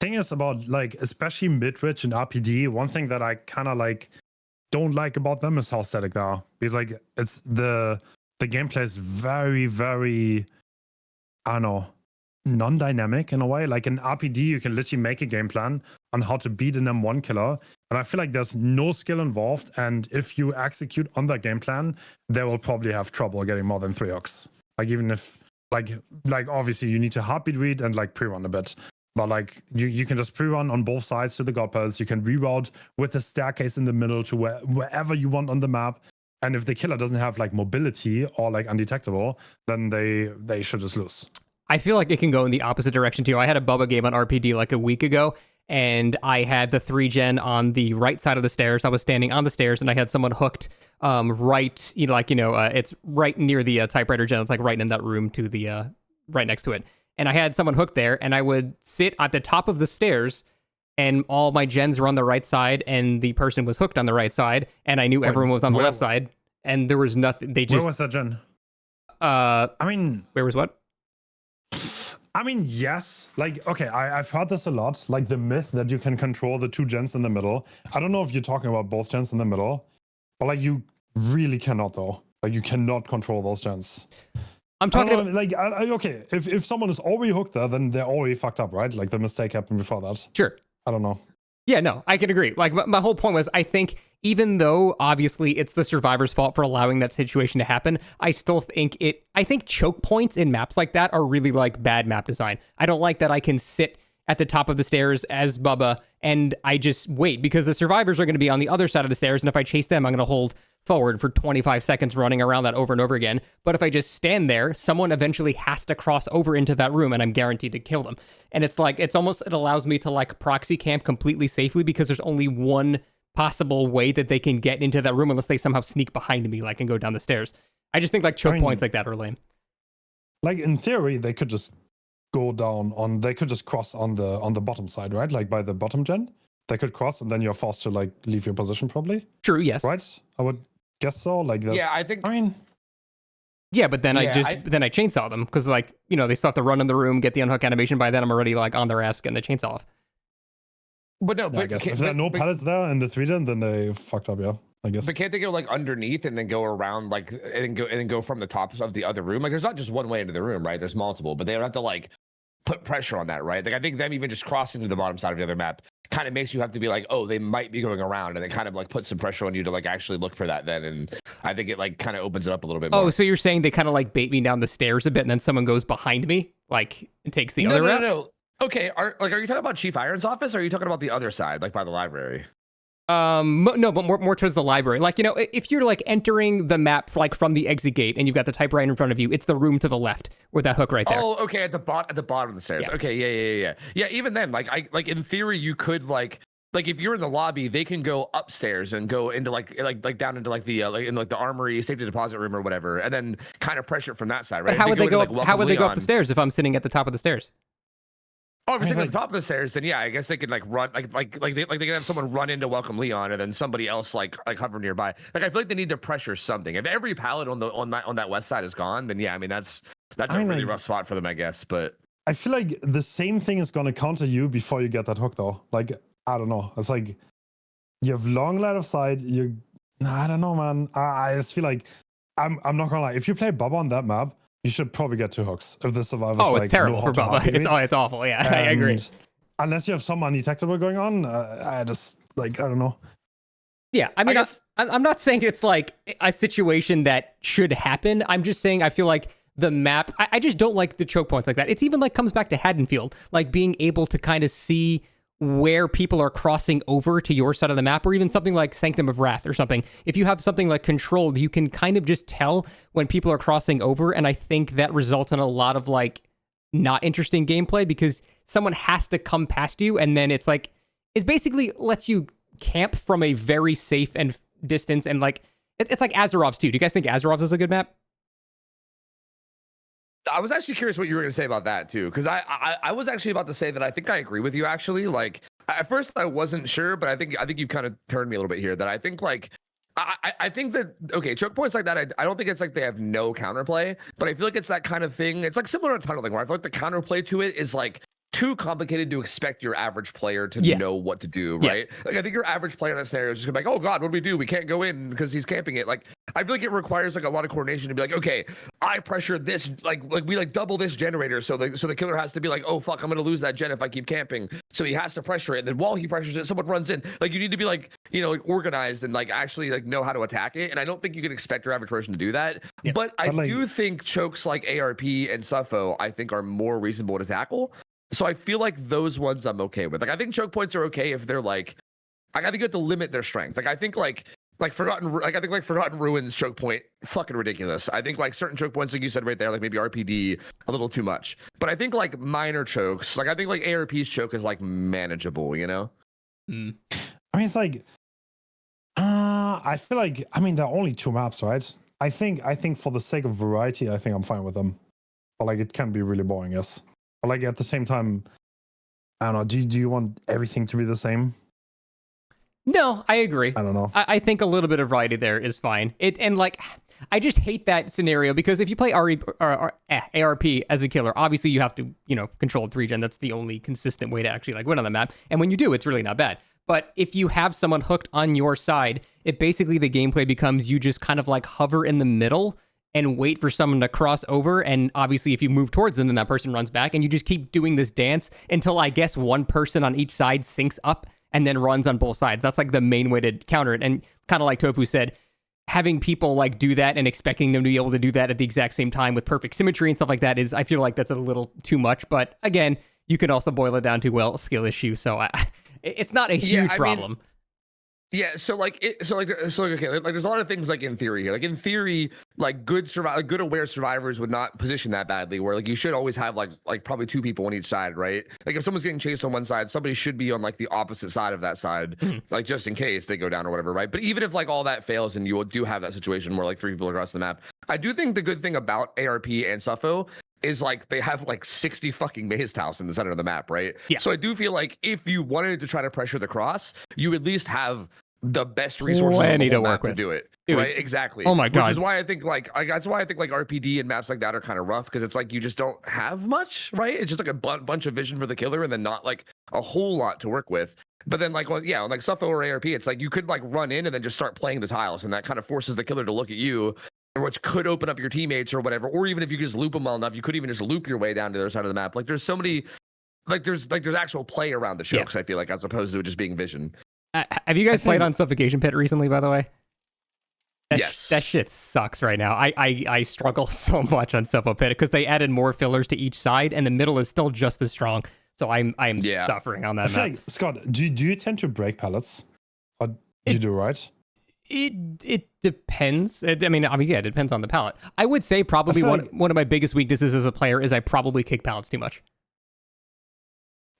Thing is about like especially mid-range and RPD, one thing that I kind of like don't like about them is how static they are, because like it's the gameplay is very, very, I don't know, non-dynamic in a way. Like in RPD you can literally make a game plan on how to beat an M1 killer, and I feel like there's no skill involved, and if you execute on that game plan they will probably have trouble getting more than 3 hooks. Like even if like obviously you need to heartbeat read and like pre-run a bit. But like you can just pre-run on both sides to the god palace. You can reroute with a staircase in the middle to wherever you want on the map. And if the killer doesn't have like mobility or like undetectable, then they should just lose.
I feel like it can go in the opposite direction too. I had a Bubba game on RPD like a week ago, and I had the 3-gen on the right side of the stairs. I was standing on the stairs, and I had someone hooked right, it's right near the typewriter gen. It's like right in that room to the right next to it. And I had someone hooked there, and I would sit at the top of the stairs, and all my gens were on the right side, and the person was hooked on the right side, and I knew everyone was on the left side, and there was nothing. They just.
Where was that gen?
Where was what?
I mean, yes. Like, okay, I've heard this a lot. Like the myth that you can control the 2 gens in the middle. I don't know if you're talking about both gens in the middle, but like you really cannot though. Like you cannot control those gens.
I'm talking about
like okay, if someone is already hooked there, then they're already fucked up, right? Like the mistake happened before that.
Sure.
I don't know.
Yeah, no, I can agree. Like my whole point was, I think even though obviously it's the survivor's fault for allowing that situation to happen, I still think I think choke points in maps like that are really like bad map design. I don't like that I can sit at the top of the stairs as Bubba and I just wait, because the survivors are going to be on the other side of the stairs, and if I chase them, I'm going to hold forward for 25 seconds running around that over and over again. But if I just stand there, someone eventually has to cross over into that room, and I'm guaranteed to kill them. And it's like, it allows me to like proxy camp completely safely, because there's only one possible way that they can get into that room unless they somehow sneak behind me, like, and go down the stairs. I just think like choke points like that are lame.
Like in theory, they could just go down on, they could just cross on the bottom side, right? Like by the bottom gen, they could cross, and then you're forced to like leave your position probably.
True, yes.
Right? I would guess so. Like that.
Yeah, I think.
I mean.
Yeah, but then I chainsaw them, because like, you know, they still have to run in the room, get the unhook animation. By then I'm already like on their ass getting the chainsaw off.
But no,
I guess if there are no pallets there in the 3-gen, then they fucked up. Yeah, I guess.
But can't they go like underneath and then go around like and then go from the tops of the other room? Like there's not just one way into the room, right? There's multiple, but they don't have to like put pressure on that, right? Like I think them even just crossing to the bottom side of the other map kind of makes you have to be like, oh, they might be going around, and it kind of like puts some pressure on you to like actually look for that then. And I think it like kind of opens it up a little bit more.
Oh, so you're saying they kind of like bait me down the stairs a bit, and then someone goes behind me, like, and takes the other route?
No. Okay, are you talking about Chief Iron's office, or are you talking about the other side, like by the library?
No, but more towards the library. Like, you know, if you're like entering the map like from the exit gate and you've got the typewriter in front of you, it's the room to the left with that hook right there.
Oh, okay, at the bottom of the stairs.
Yeah.
Okay, yeah. Even then, like in theory, you could like if you're in the lobby, they can go upstairs and go into like down into like the in like the armory safety deposit room or whatever, and then kind of pressure from that side, right?
But how would they go up? How would they go up the stairs if I'm sitting at the top of the stairs?
Oh, if you're sitting at the top of the stairs, then yeah, I guess they could like run they can have someone run in to welcome Leon, and then somebody else like hover nearby. Like I feel like they need to pressure something. If every pallet on that west side is gone, then yeah, I mean that's a really rough spot for them, I guess. But
I feel like the same thing is gonna counter you before you get that hook, though. Like I don't know. It's like you have long line of sight. I don't know, man. I just feel like I'm not gonna lie. If you play Bubba on that map, you should probably get 2 hooks if the survivors.
Oh, it's terrible for Bubba. It's awful. Yeah, I agree.
Unless you have some undetectable going on, I just like I don't know.
Yeah, I mean, I'm not saying it's like a situation that should happen. I'm just saying I feel like the map. I just don't like the choke points like that. It's even like comes back to Haddonfield, like being able to kind of see where people are crossing over to your side of the map, or even something like Sanctum of Wrath or something. If you have something like Controlled, you can kind of just tell when people are crossing over, and I think that results in a lot of like not interesting gameplay because someone has to come past you, and then it's like it basically lets you camp from a very safe and distance, and like it's like Azerov's too. Do you guys think Azerov's is a good map?
I was actually curious what you were going to say about that too, because I was actually about to say that I think I agree with you actually. Like at first I wasn't sure, but I think you've kind of turned me a little bit here. That I think like I think that okay, choke points like that. I don't think it's like they have no counterplay, but I feel like it's that kind of thing. It's like similar to tunneling, where I feel like the counterplay to it is like too complicated to expect your average player to know what to do, right? Like I think your average player in that scenario is just gonna be like, oh god, what do we do? We can't go in because he's camping it. Like I feel like it requires like a lot of coordination to be like, okay, I pressure this, like we like double this generator, so the killer has to be like, oh fuck, I'm gonna lose that gen if I keep camping. So he has to pressure it, and then while he pressures it, someone runs in. Like you need to be like, you know, like, organized and like actually like know how to attack it. And I don't think you can expect your average person to do that. Yeah. But I do think chokes like ARP and Suffo, I think are more reasonable to tackle. So I feel like those ones I'm okay with. Like I think choke points are okay if they're like I think you have to limit their strength. Like I think like Forgotten Ruins choke point, fucking ridiculous. I think like certain choke points, like you said right there, like maybe RPD a little too much. But I think like minor chokes, like I think like ARP's choke is like manageable, you know?
I mean it's like I feel like there are only 2 maps, right? I think for the sake of variety, I think I'm fine with them. But like it can be really boring, yes. But like at the same time, I don't know. Do you want everything to be the same?
No, I agree.
I don't know.
I think a little bit of variety there is fine. And like, I just hate that scenario because if you play ARP as a killer, obviously you have to, you know, control 3-gen. That's the only consistent way to actually like win on the map. And when you do, it's really not bad. But if you have someone hooked on your side, it basically the gameplay becomes you just kind of like hover in the middle and wait for someone to cross over. And obviously, if you move towards them, then that person runs back. And you just keep doing this dance until I guess one person on each side syncs up and then runs on both sides. That's like the main way to counter it. And kind of like Tofu said, having people like do that and expecting them to be able to do that at the exact same time with perfect symmetry and stuff like that is, I feel like that's a little too much. But again, you can also boil it down to, well, skill issue. So it's not a huge problem.
Yeah, so okay, like there's a lot of things like in theory here. Like in theory, like good aware survivors would not position that badly. Where like you should always have like probably 2 people on each side, right? Like if someone's getting chased on one side, somebody should be on like the opposite side of that side, like just in case they go down or whatever, right? But even if like all that fails and you do have that situation where like 3 people across the map, I do think the good thing about ARP and Suffo is like they have like 60 fucking maze house in the center of the map, right? Yeah. So I do feel like if you wanted to try to pressure the cross, you at least have the best resources on the whole map to do it. Dude, right? Exactly.
Oh my god.
Which is why I think like that's why I think like RPD and maps like that are kind of rough because it's like you just don't have much, right? It's just like a bunch of vision for the killer and then not like a whole lot to work with. But then like on like Suffo or ARP, it's like you could like run in and then just start playing the tiles, and that kind of forces the killer to look at you, which could open up your teammates or whatever. Or even if you just loop them well enough, you could even just loop your way down to the other side of the map. Like there's so many, like there's actual play around the chokes. I feel like as opposed to it just being vision.
Have you guys played on Suffocation Pit recently, by the way?
Yes.
That shit sucks right now. I struggle so much on Suffocation Pit because they added more fillers to each side, and the middle is still just as strong. So I'm suffering on that map.
Like, Scott, do you tend to break pallets? Or you do, right?
It depends. I mean, yeah, it depends on the pallet. I would say probably one of my biggest weaknesses as a player is I probably kick pallets too much.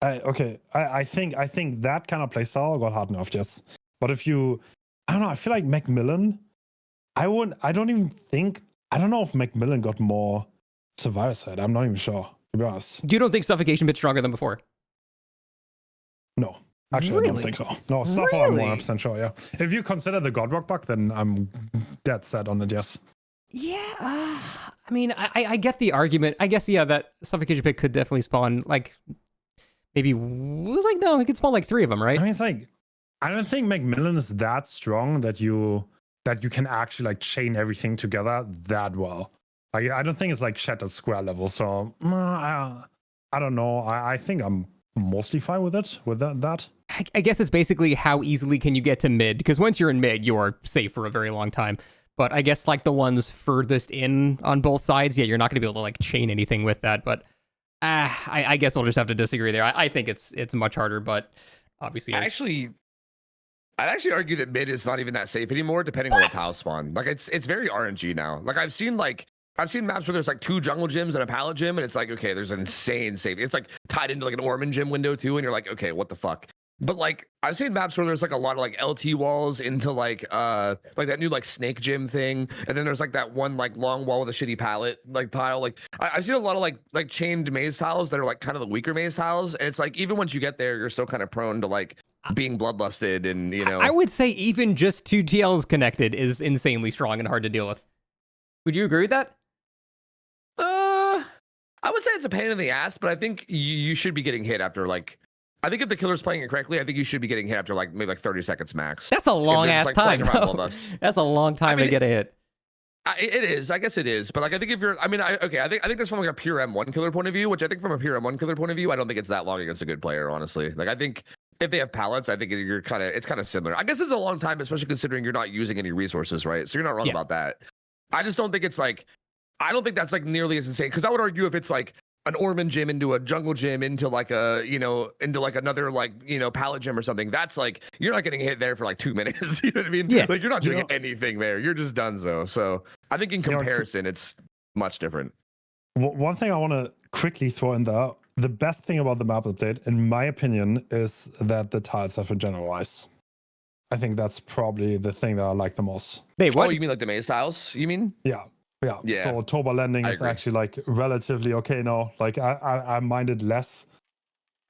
I think that kind of playstyle got hard enough, yes. But if you, I don't know, I feel like McMillan, I don't know if McMillan got more survivor side. I'm not even sure, to be honest.
You don't think Suffocation Pit's stronger than before?
No. Actually, I don't think so. No, stuff I'm 100% sure, yeah. If you consider the Godrock bug, then I'm dead set on it, yes.
Yeah, I mean, I get the argument. I guess, yeah, that Suffocation Pit could definitely spawn, like, maybe, it was like, no, it could spawn like 3 of them, right?
I mean, it's like, I don't think McMillan is that strong that you can actually, like, chain everything together that well. Like, I don't think it's, like, Shattered Square level, so, I don't know. I think I'm mostly fine with it, with that.
I guess it's basically how easily can you get to mid, because once you're in mid, you are safe for a very long time. But I guess like the ones furthest in on both sides, yeah, you're not going to be able to like chain anything with that. But I guess we'll just have to disagree there. I think it's much harder, but obviously,
I'd actually argue that mid is not even that safe anymore, depending on what tile spawn. Like it's very RNG now. Like I've seen I've seen maps where there's like 2 jungle gyms and a pallet gym, and it's like, okay, there's an insane safety. It's like tied into like an Orman gym window too, and you're like, okay, what the fuck? But like I've seen maps where there's like a lot of like LT walls into like that new like snake gym thing, and then there's like that one like long wall with a shitty pallet like tile. Like I've seen a lot of like chained maze tiles that are like kind of the weaker maze tiles, and it's like even once you get there, you're still kind of prone to like being bloodlusted, and you know.
I would say even just 2 TLs connected is insanely strong and hard to deal with. Would you agree with that?
I would say it's a pain in the ass, but I think you should be getting hit after like. I think if the killer's playing it correctly, I think you should be getting hit after like maybe like 30 seconds max.
That's a long ass
like
time. That's a long time to get a hit.
It is. I guess it is. But like, I think if you're, I think that's from like a pure M1 killer point of view, which I think from a pure M1 killer point of view, I don't think it's that long against a good player, honestly. Like, I think if they have pallets, I think it's kind of similar. I guess it's a long time, especially considering you're not using any resources, right? So you're not wrong about that. I just don't think it's like, I don't think that's like nearly as insane. Because I would argue if it's like an Orman gym into a jungle gym into like a, into like another like, pallet gym or something, that's like, you're not getting hit there for like 2 minutes. You know what I mean?
Yeah.
Like you're not doing anything there. You're just done so I think in comparison, it's much different.
One thing I want to quickly throw in there, the best thing about the map update, in my opinion, is that the tiles have been generalized. I think that's probably the thing that I like the most.
Wait, what?
Oh, you mean like the maze tiles? You mean?
Yeah. So Toba landing is actually like relatively okay now. Like I minded less.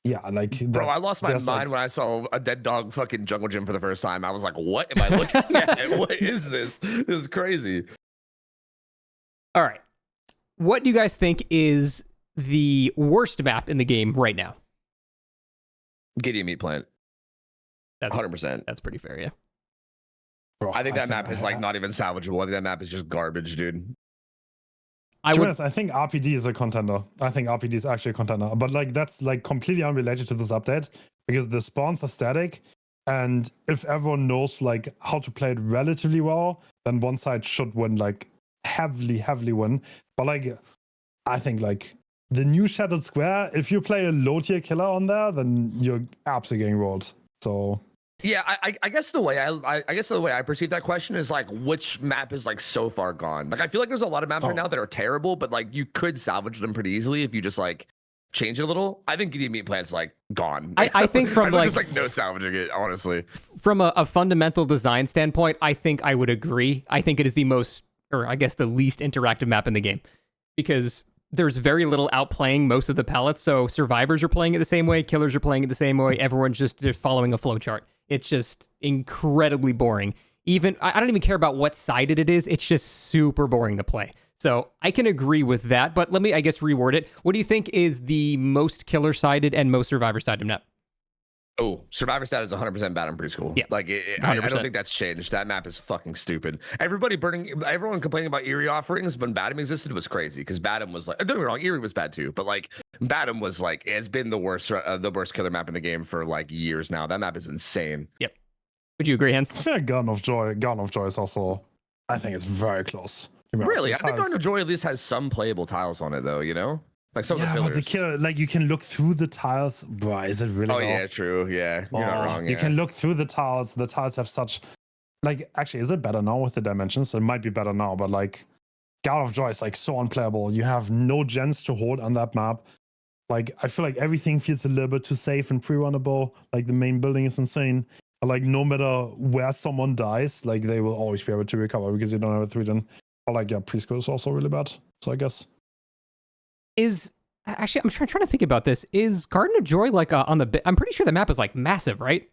Yeah, like
bro, I lost my mind when I saw a dead dog fucking jungle gym for the first time. I was like, what am I looking at? What is this? This is crazy.
All right. What do you guys think is the worst map in the game right now?
Gideon Meat Plant.
That's
100%.
That's pretty fair, yeah.
Bro,
I think that map is like not even salvageable. I think that map is just garbage, dude.
I think RPD is a contender. I think RPD is actually a contender. But like that's like completely unrelated to this update because the spawns are static. And if everyone knows like how to play it relatively well, then one side should win, like heavily win. But like I think like the new Shattered Square, if you play a low tier killer on there, then you're absolutely getting rolled. So
yeah, I guess the way I perceive that question is like which map is like so far gone. Like I feel like there's a lot of maps right now that are terrible, but like you could salvage them pretty easily if you just like change it a little. I think Gideon Meat Plant's like gone.
I think from
there's like no salvaging it, honestly.
From a fundamental design standpoint, I think I would agree. I think it is the most, or I guess the least interactive map in the game because there's very little outplaying most of the pallets. So survivors are playing it the same way, killers are playing it the same way. Everyone's just following a flowchart. It's just incredibly boring. Even I don't even care about what sided it is. It's just super boring to play. So I can agree with that, but let me, I guess, reword it. What do you think is the most killer sided and most survivor sided map?
Oh, Survivor Stat is 100% bad in preschool. Yeah, like I don't think that's changed. That map is fucking stupid. Everyone complaining about Eerie offerings when Badham existed was crazy because Badham was like, don't get me wrong, Eerie was bad too, but like Badham was like, has been the worst killer map in the game for like years now. That map is insane.
Yep. Would you agree, Hens?
I think Garden of Joy is also, I think it's very close.
Really? I think Garden of Joy at least has some playable tiles on it though, you know? Like some of the fillers.
But the killer, like you can look through the tiles. Bro, is it really?
Oh yeah, true. Yeah, you're not wrong.
You can look through the tiles. The tiles have such, like, actually, is it better now with the dimensions? It might be better now, but like, God of Joy is like so unplayable. You have no gens to hold on that map. Like, I feel like everything feels a little bit too safe and pre-runnable. Like the main building is insane. Like no matter where someone dies, like they will always be able to recover because you don't have a 3-gen. Or like preschool is also really bad. So I guess.
Actually, I'm trying to think about this. Is Garden of Joy like on the? I'm pretty sure the map is like massive, right?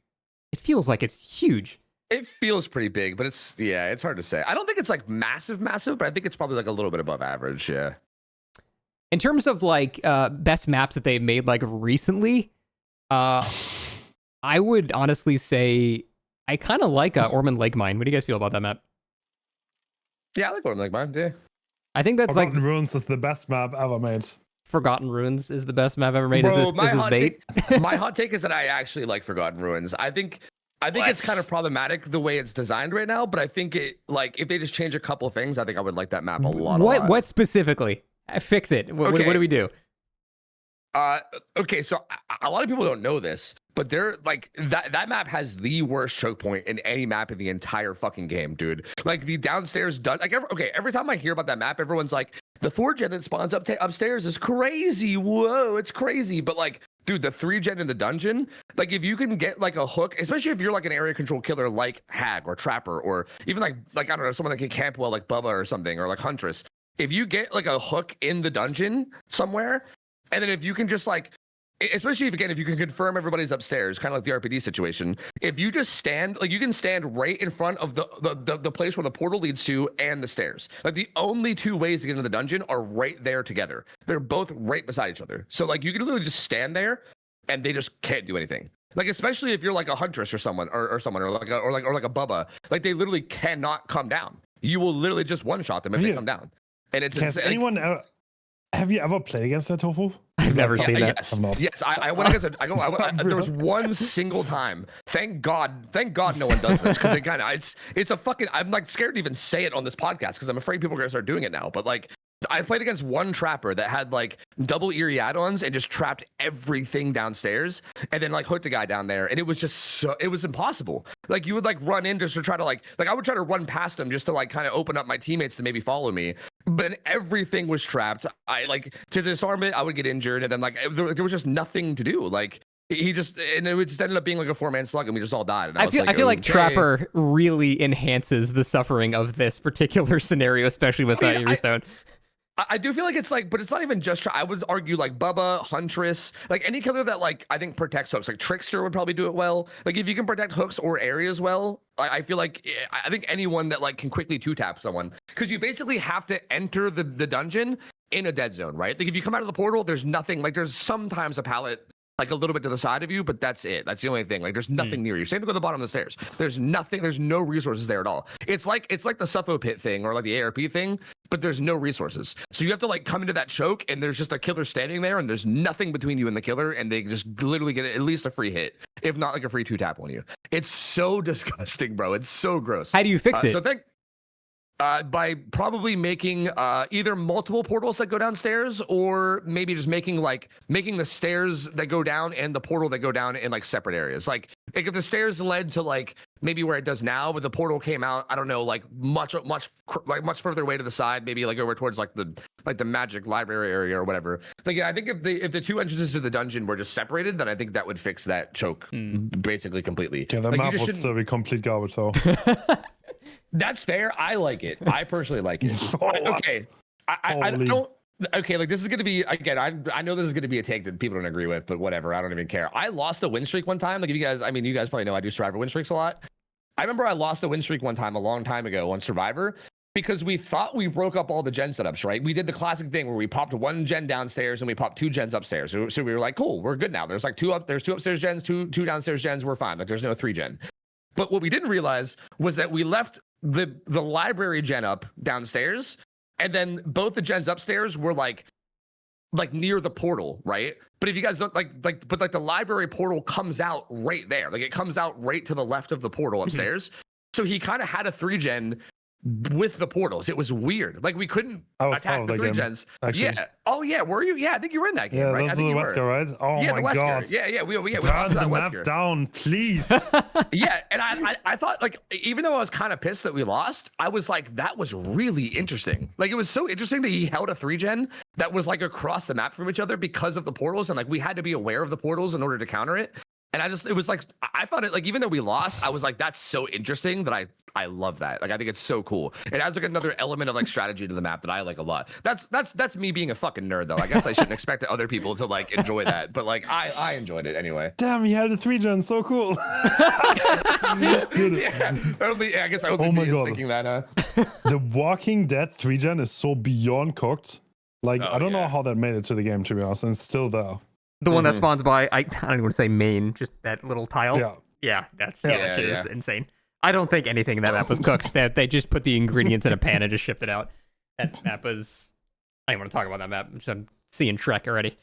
It feels like it's huge.
It feels pretty big, but it's hard to say. I don't think it's like massive, but I think it's probably like a little bit above average. Yeah.
In terms of like best maps that they've made like recently, I would honestly say I kind of like Orman Lake Mine. What do you guys feel about that map?
Yeah, I like Orman Lake Mine. Yeah.
I think that's
Forgotten Ruins is the best map ever made.
Forgotten Ruins is the best map ever made.
Bro,
is this bait?
My hot take is that I actually like Forgotten Ruins. I think it's kind of problematic the way it's designed right now, but I think it like if they just change a couple things, I think I would like that map a lot.
What specifically? Fix it. What do we do?
Okay, so a lot of people don't know this, but they're like that map has the worst choke point in any map in the entire fucking game, dude. Like the downstairs like every time I hear about that map, everyone's like, The 4-gen that spawns upstairs is crazy. Whoa, it's crazy. But like, dude, the 3-gen in the dungeon, like if you can get like a hook, especially if you're like an area control killer like Hag or Trapper, or even like I don't know, someone that can camp well like Bubba or something, or like Huntress. If you get like a hook in the dungeon somewhere, and then if you can just like, especially if you can confirm everybody's upstairs, kind of like the RPD situation. If you just stand, like you can stand right in front of the place where the portal leads to and the stairs. Like the only two ways to get into the dungeon are right there together. They're both right beside each other. So like you can literally just stand there, and they just can't do anything. Like especially if you're like a Huntress or someone or like a Bubba, like they literally cannot come down. You will literally just one-shot them if they come down. And it's
anyone ever, have you ever played against that Tofu?
I've never seen that.
Yes, I went against it. There was one single time. Thank God no one does this, because it kind of it's a fucking. I'm like scared to even say it on this podcast because I'm afraid people are gonna start doing it now. But like, I played against one Trapper that had like double Eerie add-ons and just trapped everything downstairs, and then like hooked a guy down there, and it was just it was impossible. Like you would like run in just to try to like I would try to run past him just to like kind of open up my teammates to maybe follow me. But everything was trapped. I like to disarm it, I would get injured, and then like there was just nothing to do. Like he just, and it just ended up being like a 4-man slug, and we just all died. And
I feel like Trapper really enhances the suffering of this particular scenario, especially with Eerie Stone.
I do feel like it's like, but it's not even just. I would argue like Bubba, Huntress, like any killer that like I think protects hooks. Like Trickster would probably do it well. Like if you can protect hooks or areas well, I feel like I think anyone that like can quickly 2-tap someone, because you basically have to enter the dungeon in a dead zone, right? Like if you come out of the portal, there's nothing. Like there's sometimes a pallet like a little bit to the side of you, but that's it. That's the only thing. Like there's nothing near you. Same thing with the bottom of the stairs. There's nothing. There's no resources there at all. It's like the Suffocation Pit thing or like the ARP thing, but there's no resources. So you have to like come into that choke, and there's just a killer standing there, and there's nothing between you and the killer, and they just literally get at least a free hit, if not like a free 2-tap on you. It's so disgusting, bro. It's so gross.
How do you fix it?
So by probably making either multiple portals that go downstairs, or maybe just making the stairs that go down and the portal that go down in like separate areas. Like if the stairs led to like maybe where it does now, but the portal came out, I don't know, like much further away to the side, maybe like over towards like the magic library area or whatever. Like I think if the two entrances to the dungeon were just separated, then I think that would fix that choke basically completely.
Yeah, the
like,
map would still be complete garbage though.
That's fair. I like it. I personally like it. Okay. I don't. Okay, like this is gonna be again. I know this is gonna be a take that people don't agree with, but whatever. I don't even care. I lost a win streak one time. Like if you guys, you guys probably know I do Survivor win streaks a lot. I remember I lost a win streak one time a long time ago on Survivor because we thought we broke up all the gen setups. Right? We did the classic thing where we popped 1 gen downstairs and we popped 2 gens upstairs. So we were like, cool, we're good now. There's like there's 2 upstairs gens, two downstairs gens. We're fine. Like there's no 3 gen. But what we didn't realize was that we left the library gen up downstairs, and then both the gens upstairs were like near the portal, right? But if you guys don't but the library portal comes out right there. Like it comes out right to the left of the portal upstairs. So he kind of had a 3-gen with the portals. It was weird. Like we couldn't attack the 3-gens. Yeah. Oh yeah. Were you? Yeah, I think you were in that game,
yeah,
right?
Those
I think
are
you
the
were.
Wesker, right? Oh
yeah,
my god.
Yeah, we
Burn
lost
the
that
map
Wesker.
down, please.
Yeah, and I thought, like, even though I was kind of pissed that we lost, I was like, that was really interesting. Like, it was so interesting that he held a 3-gen that was like across the map from each other because of the portals, and like we had to be aware of the portals in order to counter it. And it was like, I found it like, even though we lost, I was like, that's so interesting that I love that. Like, I think it's so cool. It adds like another element of like strategy to the map that I like a lot. That's me being a fucking nerd though. I guess I shouldn't expect other people to like enjoy that, but like I enjoyed it anyway.
Damn, he had a 3-gen, so cool. Dude.
Yeah, I guess I hope me is thinking that, huh?
The Walking Dead 3-gen is so beyond cooked. Like, I don't know how that made it to the game, to be honest, and it's still there.
The one that spawns by, I don't even want to say main, just that little tile.
Yeah.
That shit is insane. I don't think anything in that map was cooked. They just put the ingredients in a pan and just shipped it out. That map was... I don't want to talk about that map. I'm seeing Shrek already.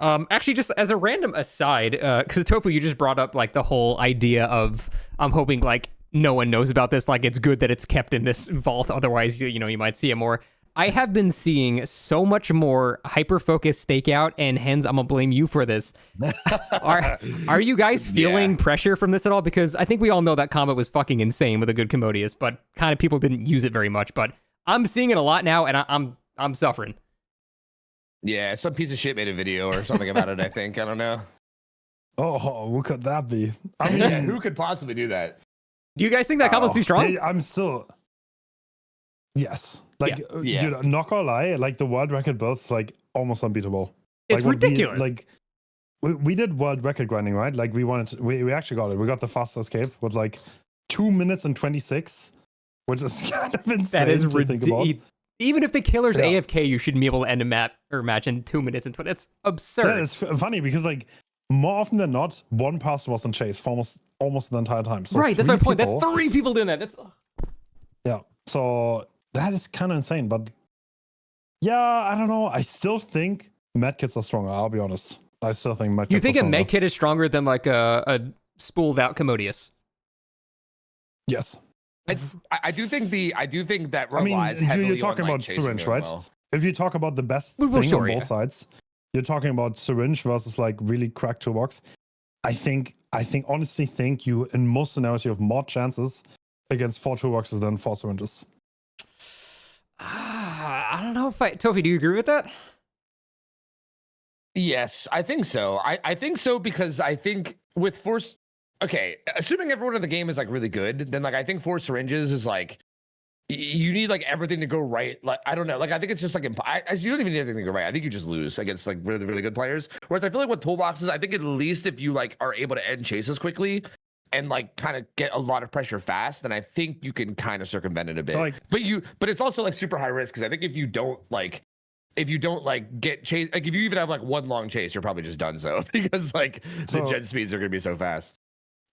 Actually, just as a random aside, because Tofu, you just brought up like the whole idea of, I'm hoping like no one knows about this. Like it's good that it's kept in this vault. Otherwise, you might see it more. I have been seeing so much more Hyperfocus stakeout, and Hens, I'm gonna blame you for this. Are you guys feeling pressure from this at all? Because I think we all know that combo was fucking insane with a good Commodious, but kind of people didn't use it very much. But I'm seeing it a lot now, and I'm suffering.
Yeah, some piece of shit made a video or something about it. I think I don't know.
Oh, what could that be? I mean,
Yeah, who could possibly do that?
Do you guys think that combo's too strong?
I'm still. Yes, like
Yeah.
dude, not gonna lie, like the world record builds is like almost unbeatable.
It's
Like, what
ridiculous.
we did world record grinding, right? Like we actually got it. We got the fast escape with like 2 minutes and 26, which is kind of insane
That is
to think about.
ridiculous. Even if the killer's
Yeah.
AFK, you shouldn't be able to end a match in 2 minutes and 20. That's absurd.
Yeah, it's funny because like more often than not, one person was in chase for almost the entire time. So
right, that's my
3
point.
people-
That's 3 people doing that. That's
Yeah, so that is kind of insane. But yeah, I don't know. I still think medkits are stronger. I'll be honest. I still think medkits.
You think
are
a
stronger.
med kit is stronger than like a spooled out Commodius?
Yes.
I do think that
I mean,
relies
you're
heavily
talking
on, like,
about
chasing
syringe,
really
right?
well.
If you talk about the best
Well,
thing
sure,
on both
yeah.
sides, you're talking about syringe versus like really cracked toolbox. I honestly think you in most scenarios you have more chances against 4 toolboxes than 4 syringes.
I don't know if Tofi, do you agree with that?
Yes, I think so. I think so because I think with force, okay, assuming everyone in the game is like really good, then like I think 4 syringes is like you need like everything to go right. Like I don't know, like I think it's just like you don't even need everything to go right. I think you just lose against like really really good players. Whereas I feel like with toolboxes, I think at least if you like are able to end chases quickly and like kind of get a lot of pressure fast, then I think you can kind of circumvent it a bit.
So, like,
but it's also like super high risk because I think if you don't get chased, like if you even have like one long chase, you're probably just done. So because like the gen speeds are gonna be so fast.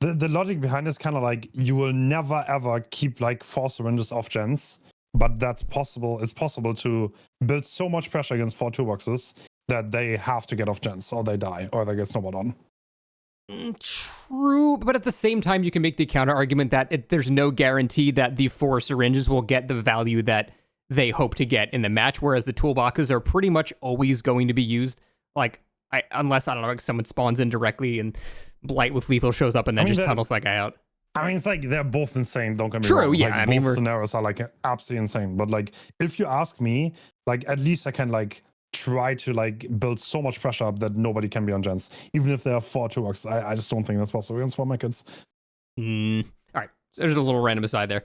The logic behind is kind of like you will never ever keep like 4 syringes off gens, but that's possible. It's possible to build so much pressure against 4 toolboxes that they have to get off gens or they die or they get snowballed on.
True, but at the same time, you can make the counter argument that there's no guarantee that the 4 syringes will get the value that they hope to get in the match, whereas the toolboxes are pretty much always going to be used. Like, unless, I don't know, like someone spawns in directly and Blight with lethal shows up and then just tunnels that guy out.
I mean, it's like they're both insane. Don't get me
True,
wrong.
yeah.
Like,
I mean,
both scenarios are like absolutely insane. But like, if you ask me, like at least I can like try to like build so much pressure up that nobody can be on gens, even if there are 4 toolboxes. I just don't think that's possible against 4 kids.
All right, so there's a little random aside there.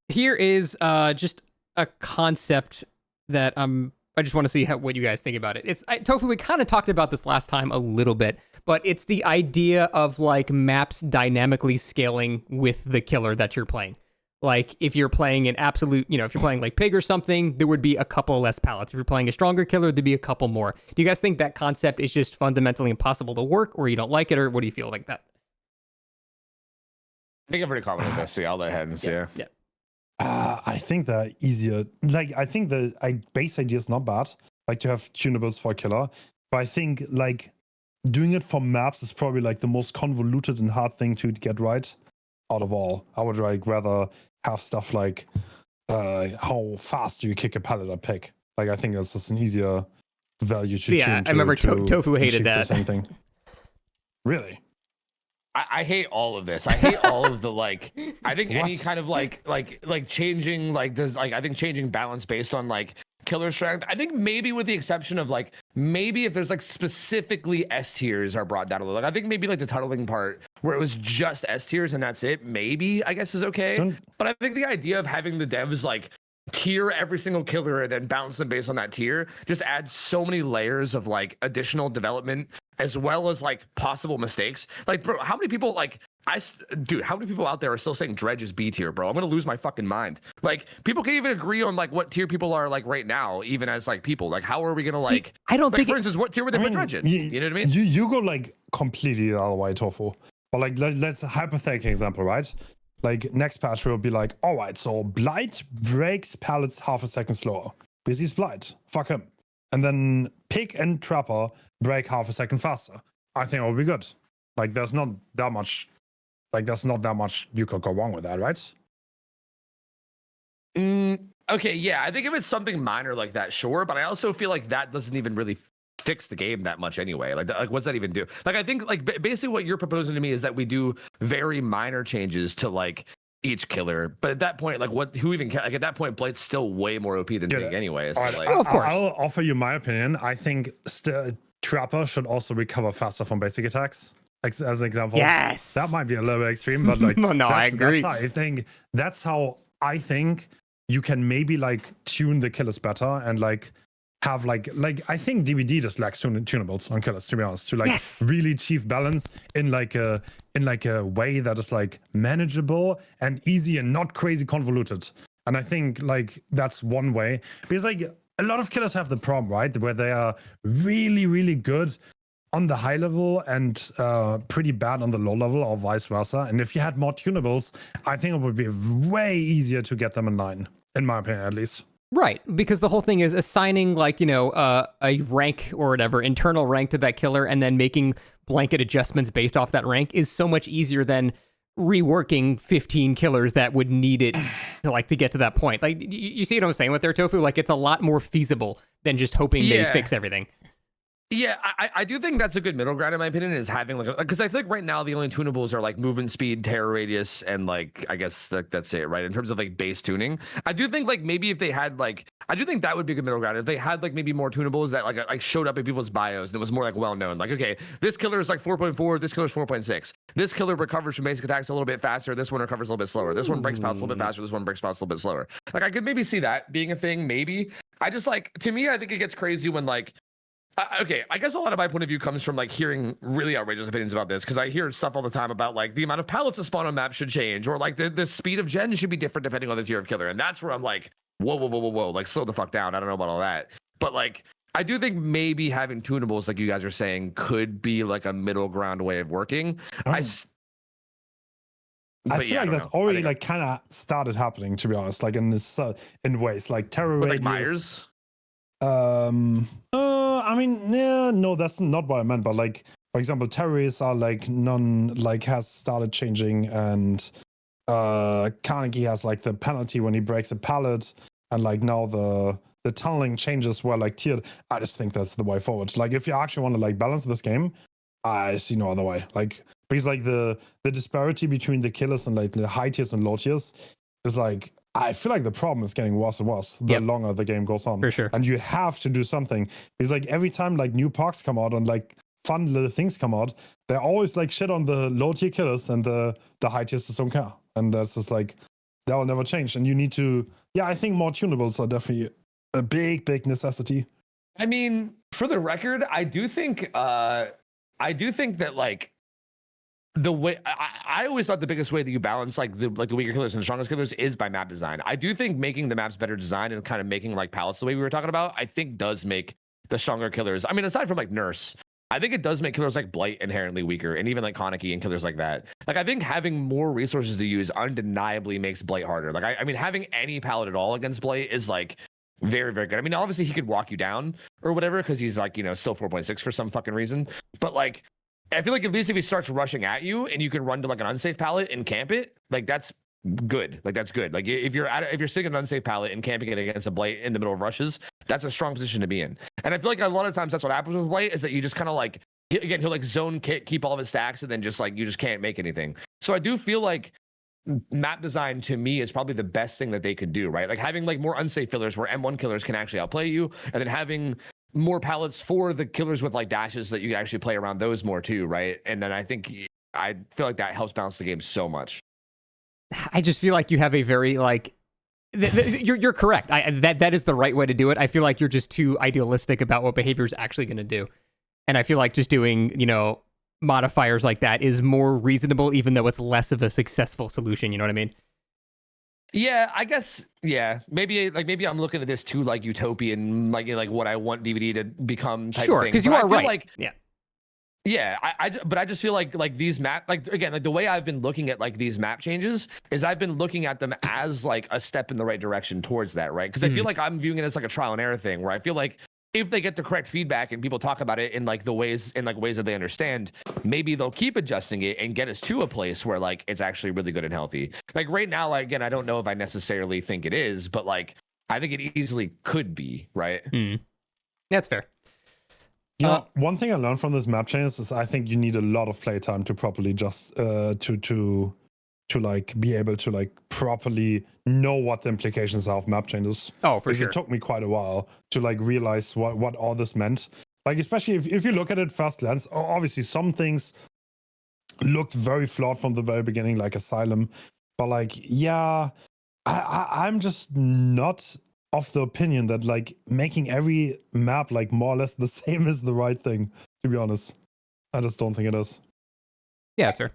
Here is just a concept that I just want to see what you guys think about it. Tofu, we kind of talked about this last time a little bit, but it's the idea of like maps dynamically scaling with the killer that you're playing. Like if you're playing an absolute, if you're playing like Pig or something, there would be a couple less pallets. If you're playing a stronger killer, there'd be a couple more. Do you guys think that concept is just fundamentally impossible to work, or you don't like it, or what do you feel like that?
I think I've already commented this, so yeah, I'll let Hens. Yeah.
I think they're easier. Like, I think the base idea is not bad. Like to have tunables for a killer, but I think like doing it for maps is probably like the most convoluted and hard thing to get right out of all. I would like rather have stuff like how fast do you kick a pallet or pick. Like I think that's just an easier value to tune.
I remember Tofu hated that.
The same thing. Really?
I hate all of this. I hate all of the like. I think any kind of like changing I think changing balance based on like killer strength. I think maybe with the exception of like maybe if there's like specifically S tiers are brought down a little. Like I think maybe like the tunneling part where it was just S tiers and that's it. Maybe I guess is okay. But I think the idea of having the devs like tier every single killer and then balance them based on that tier just adds so many layers of like additional development as well as like possible mistakes. Like, bro, how many people like how many people out there are still saying Dredge is B tier, bro? I'm gonna lose my fucking mind. Like, people can't even agree on like what tier people are like right now, even as like people. Like, how are we gonna like?
I don't think.
For instance, what tier would they put Dredge in? You know what I mean?
You go like completely the other way, Tofu. Or like let's hypothetical example, right? Like next patch will be like, all right, so Blight breaks pallets half a second slower because he's Blight. Fuck him. And then Pig and Trapper break half a second faster. I think it will be good. Like there's not that much you could go wrong with that, right?
Okay, yeah. I think if it's something minor like that, sure. But I also feel like that doesn't even really fix the game that much anyway. Like what's that even do? Like I think like basically what you're proposing to me is that we do very minor changes to like each killer. But at that point, like who even cares? Like at that point, Blight's still way more OP than Dig anyway. So like,
of course.
I'll offer you my opinion. I think Trapper should also recover faster from basic attacks. As an example.
Yes.
That might be a little bit extreme, but like
no, I agree.
That's how I think you can maybe like tune the killers better and like have like I think DVD just lacks tunables on killers, to be honest, to like really achieve balance in like a way that is like manageable and easy and not crazy convoluted. And I think like that's one way, because like a lot of killers have the problem, right, where they are really, really good on the high level and pretty bad on the low level, or vice versa. And if you had more tunables, I think it would be way easier to get them in line, in my opinion, at least.
Right, because the whole thing is assigning like, a rank or whatever, internal rank to that killer, and then making blanket adjustments based off that rank is so much easier than reworking 15 killers that would need it to get to that point. Like, you see what I'm saying with their Tofu? Like, it's a lot more feasible than just hoping they fix everything.
Yeah, I do think that's a good middle ground in my opinion, is having like, because I think right now the only tunables are like movement speed, terror radius, and like I guess that's it, right? In terms of like base tuning, I do think like maybe if they had like, I do think that would be a good middle ground if they had like maybe more tunables that like showed up in people's bios and it was more like well known. Like, okay, this killer is like 4.4, this killer is 4.6. This killer recovers from basic attacks a little bit faster. This one recovers a little bit slower. This one breaks pallets a little bit faster. This one breaks pallets a little bit slower. Like I could maybe see that being a thing. Maybe I just like, to me, I think it gets crazy when like. Okay, I guess a lot of my point of view comes from like hearing really outrageous opinions about this, because I hear stuff all the time about like the amount of pallets that spawn on maps should change, or like the speed of gen should be different depending on the tier of killer. And that's where I'm like, whoa, like slow the fuck down. I don't know about all that. But like, I do think maybe having tunables, like you guys are saying, could be like a middle ground way of working. I feel
like that's already like kind of started happening, to be honest, like in ways like terror radius. Like
Myers?
I mean, no, that's not what I meant. But like, for example, terrorists are like has started changing, and Carnegie has like the penalty when he breaks a pallet, and like now the tunneling changes were like tiered. I just think that's the way forward. Like, if you actually want to like balance this game, I see no other way. Like, because like the disparity between the killers and like the high tiers and low tiers is like, I feel like the problem is getting worse and worse the longer the game goes on.
For sure.
And you have to do something, because like every time like new parks come out and like fun little things come out, they're always like shit on the low tier killers, and the high tiers just don't care. And that's just like, that will never change. And you need to, I think more tunables are definitely a big necessity.
I mean, for the record, I do think that like, the way I always thought the biggest way that you balance like the weaker killers and the strongest killers is by map design. I do think making the maps better designed and kind of making like pallets the way we were talking about, I think does make the stronger killers. I mean, aside from like Nurse, I think it does make killers like Blight inherently weaker, and even like Kaneki and killers like that. Like, I think having more resources to use undeniably makes Blight harder. Like, I mean, having any pallet at all against Blight is like very, very good. I mean, obviously he could walk you down or whatever, because he's like, still 4.6 for some fucking reason. But like, I feel like at least if he starts rushing at you and you can run to like an unsafe pallet and camp it, like that's good. Like that's good. Like if you're sitting in an unsafe pallet and camping it against a Blight in the middle of rushes, that's a strong position to be in. And I feel like a lot of times that's what happens with Blight, is that you just kind of like, again, he'll like zone kit, keep all of his stacks, and then just like you just can't make anything. So I do feel like map design to me is probably the best thing that they could do, right? Like having like more unsafe fillers where M1 killers can actually outplay you, and then having more pallets for the killers with like dashes that you can actually play around those more too, right? And then I feel like that helps balance the game so much.
I just feel like you have a very like you're correct. That is the right way to do it. I feel like you're just too idealistic about what behavior is actually going to do, and I feel like just doing modifiers like that is more reasonable, even though it's less of a successful solution. You know what I mean?
Yeah, I guess. Yeah, maybe I'm looking at this too like utopian, like what I want DVD to become. Type
sure, because you are right.
Like, yeah. But I just feel like these map, like again, like the way I've been looking at like these map changes is I've been looking at them as like a step in the right direction towards that, right? Because I feel like I'm viewing it as like a trial and error thing, where I feel like if they get the correct feedback and people talk about it in like ways that they understand, maybe they'll keep adjusting it and get us to a place where like it's actually really good and healthy. Like right now, like, again, I don't know if I necessarily think it is, but like I think it easily could be, right?
That's fair.
One thing I learned from this map change is I think you need a lot of playtime to properly just to to like be able to like properly know what the implications are of map changes.
Oh, for
Because
sure.
it took me quite a while to like realize what all this meant. Like, especially if you look at it first glance, obviously some things looked very flawed from the very beginning, like Asylum. But like, yeah, I'm just not of the opinion that like making every map like more or less the same is the right thing, to be honest. I just don't think it is.
Yeah, that's fair.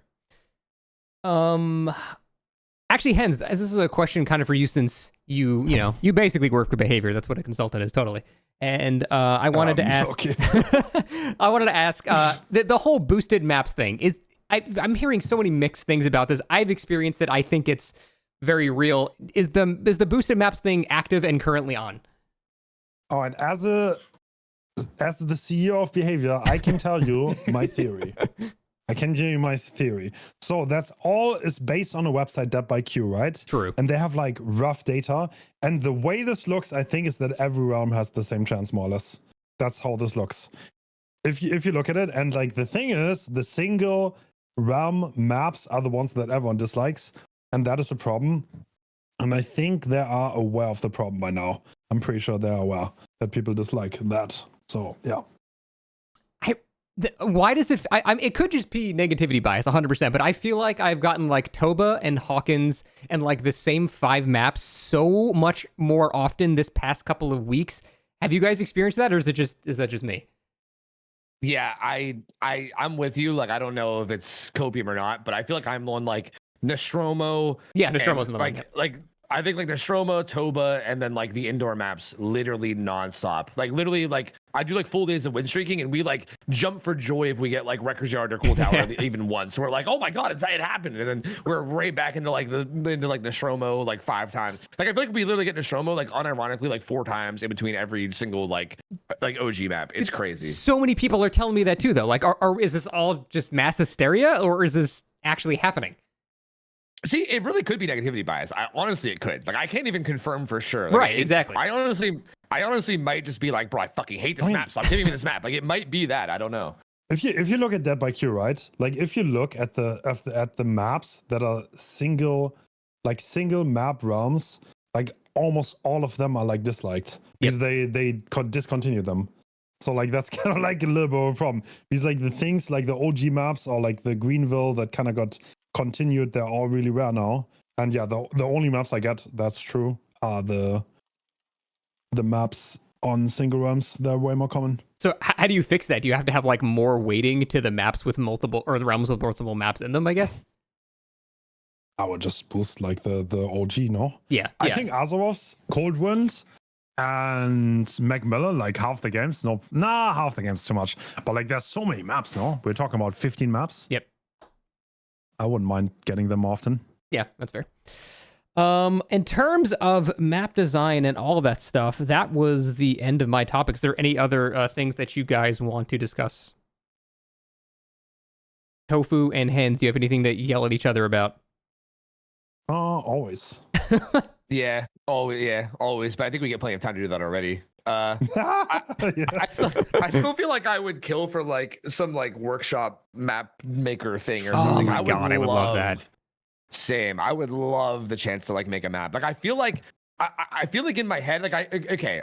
Actually, Hens, this is a question kind of for you, since you basically work with behavior. That's what a consultant is, totally. And I wanted to ask.
Okay.
I wanted to ask the whole boosted maps thing. I'm hearing so many mixed things about this. I've experienced it. I think it's very real. Is the boosted maps thing active and currently on?
All right, as the CEO of behavior, I can tell you my theory. So that's all is based on a website Dead by Q, right?
True.
And they have like rough data. And the way this looks, I think, is that every realm has the same chance, more or less. That's how this looks. If you look at it, and like the thing is, the single realm maps are the ones that everyone dislikes, and that is a problem. And I think they are aware of the problem by now. I'm pretty sure they're aware that people dislike that. So yeah.
Why does it? It could just be negativity bias, 100%. But I feel like I've gotten like Toba and Hawkins and like the same 5 maps so much more often this past couple of weeks. Have you guys experienced that, or is that just me?
Yeah, I'm with you. Like, I don't know if it's copium or not, but I feel like I'm on like Nostromo.
Yeah, Nostromo's in the
like I think like Nostromo, Toba, and then like the indoor maps literally nonstop. Like literally, like I do like full days of win streaking, and we like jump for joy if we get like Wrecker's Yard or Cool Tower even once. So we're like, oh my god, it happened, and then we're right back into like Nostromo like 5 times. Like I feel like we literally get Nostromo like unironically like 4 times in between every single like OG map. It's crazy.
So many people are telling me that too, though. Like, is this all just mass hysteria, or is this actually happening?
See, it really could be negativity bias. Honestly, it could. Like, I can't even confirm for sure. Like,
right, exactly.
I honestly might just be like, bro, I fucking hate this map. Stop giving me this map. Like, it might be that. I don't know.
If you look at Dead by Q, right? Like, if you look at the maps that are single map realms, like almost all of them are like disliked because they discontinued them. So like that's kind of like a little bit of a problem. Because like the things like the OG maps or like the Greenville that kind of got continued, they're all really rare now. And yeah, the only maps I get, that's true, are the maps on single realms. They're way more common.
So how do you fix that? Do you have to have like more weighting to the maps with multiple, or the realms with multiple maps in them, I guess?
I would just boost like the OG, no?
Yeah.
I think Azerov's Cold Wind and McMillan, like half the games. Half the games too much. But like there's so many maps, no? We're talking about 15 maps.
Yep.
I wouldn't mind getting them often.
Yeah, that's fair. In terms of map design and all of that stuff, that was the end of my topics. Is there any other things that you guys want to discuss? Tofu and Hens, do you have anything that you yell at each other about?
Always.
Yeah, always. But I think we get plenty of time to do that already. I still feel like I would kill for like some like workshop map maker thing or something.
Oh my god, I would love that.
Same. I would love the chance to like make a map. Like I feel like in my head, like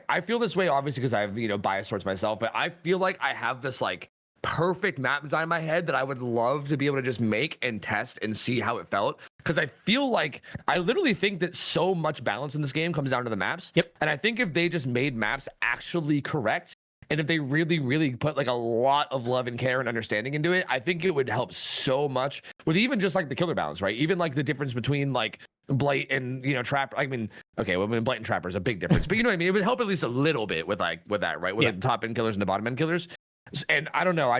I feel this way obviously because I have bias towards myself, but I feel like I have this like perfect map design in my head that I would love to be able to just make and test and see how it felt. Because I feel like I literally think that so much balance in this game comes down to the maps.
Yep.
And I think if they just made maps actually correct, and if they really, really put like a lot of love and care and understanding into it, I think it would help so much with even just like the killer balance, right? Even like the difference between like Blight and Trapper. I mean, okay, well, Blight and Trapper is a big difference, but you know what I mean? It would help at least a little bit with that, right? With the top end killers and the bottom end killers. And I don't know,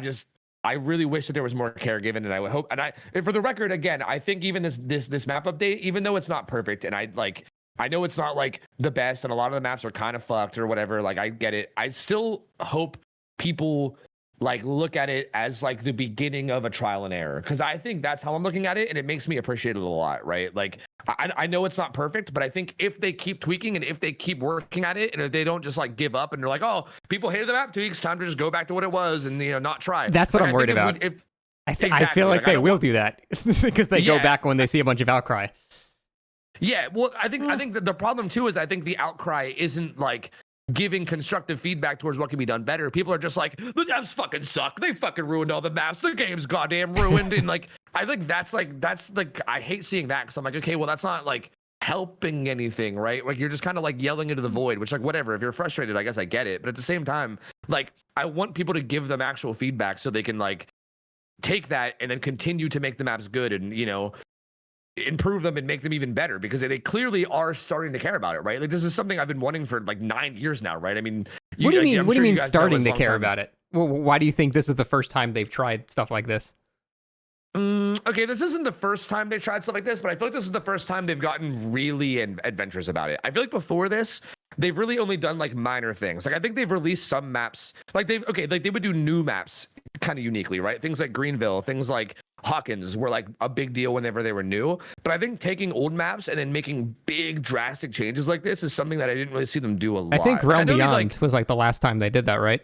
I really wish that there was more care given, and I would hope. And for the record, again, I think even this map update, even though it's not perfect, and I know it's not like the best, and a lot of the maps are kind of fucked or whatever. Like I get it. I still hope people like look at it as like the beginning of a trial and error, because I think that's how I'm looking at it, and it makes me appreciate it a lot, right? Like I know it's not perfect, but I think if they keep tweaking and if they keep working at it, and if they don't just like give up and they're like, oh, people hated the map tweaks, time to just go back to what it was and not try.
That's what I'm worried about. I feel
Exactly.
like
Like, I
they
don't
will
want-
do that because they go
Yeah.
back when they see a bunch of outcry.
Yeah, well, I think that the problem too is I think the outcry isn't like giving constructive feedback towards what can be done better. People are just like, the devs fucking suck. They fucking ruined all the maps. The game's goddamn ruined. And like, I think that's like I hate seeing that because I'm like, okay, well, that's not like helping anything, right? Like you're just kind of like yelling into the void, which like whatever. If you're frustrated, I guess I get it. But at the same time, like I want people to give them actual feedback so they can like take that and then continue to make the maps good and improve them and make them even better because they clearly are starting to care about it, right? Like this is something I've been wanting for like 9 years now, right? I mean,
What do you mean?
I'm
What do
sure
you mean
guys know
starting
this
to
long
care
time.
about it? Well, why do you think this is the first time they've tried stuff like this?
Okay, this isn't the first time they tried stuff like this, but I feel like this is the first time they've gotten really adventurous about it. I feel like before this, they've really only done like minor things. Like I think they've released some maps, like they would do new maps kind of uniquely, right? Things like Greenville, things like Hawkins were like a big deal whenever they were new. But I think taking old maps and then making big drastic changes like this is something that I didn't really see them do a lot.
I think Realm
know they,
Beyond was like the last time they did that, right?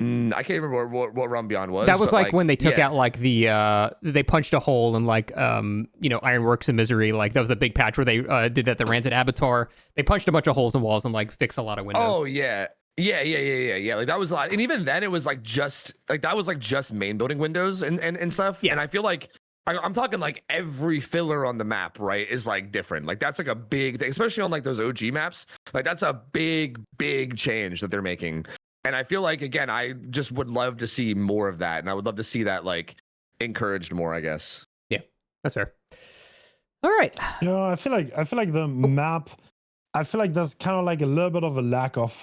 I can't remember what Realm Beyond was.
That was
but,
like when they took
yeah.
out like they punched a hole in like Ironworks and Misery. Like that was the big patch where they did that. The Rancid Abattoir. They punched a bunch of holes in walls and like fixed a lot of windows.
Oh yeah. Yeah. Like that was a lot. And even then it was like just main building windows and stuff.
Yeah.
And I feel like I'm talking like every filler on the map, right, is like different. Like that's like a big thing, especially on like those OG maps. Like that's a big change that they're making. And I feel like again, I just would love to see more of that. And I would love to see that like encouraged more, I guess.
Yeah, that's fair. All right.
Yeah, I feel like the map. I feel like there's kind of like a little bit of a lack of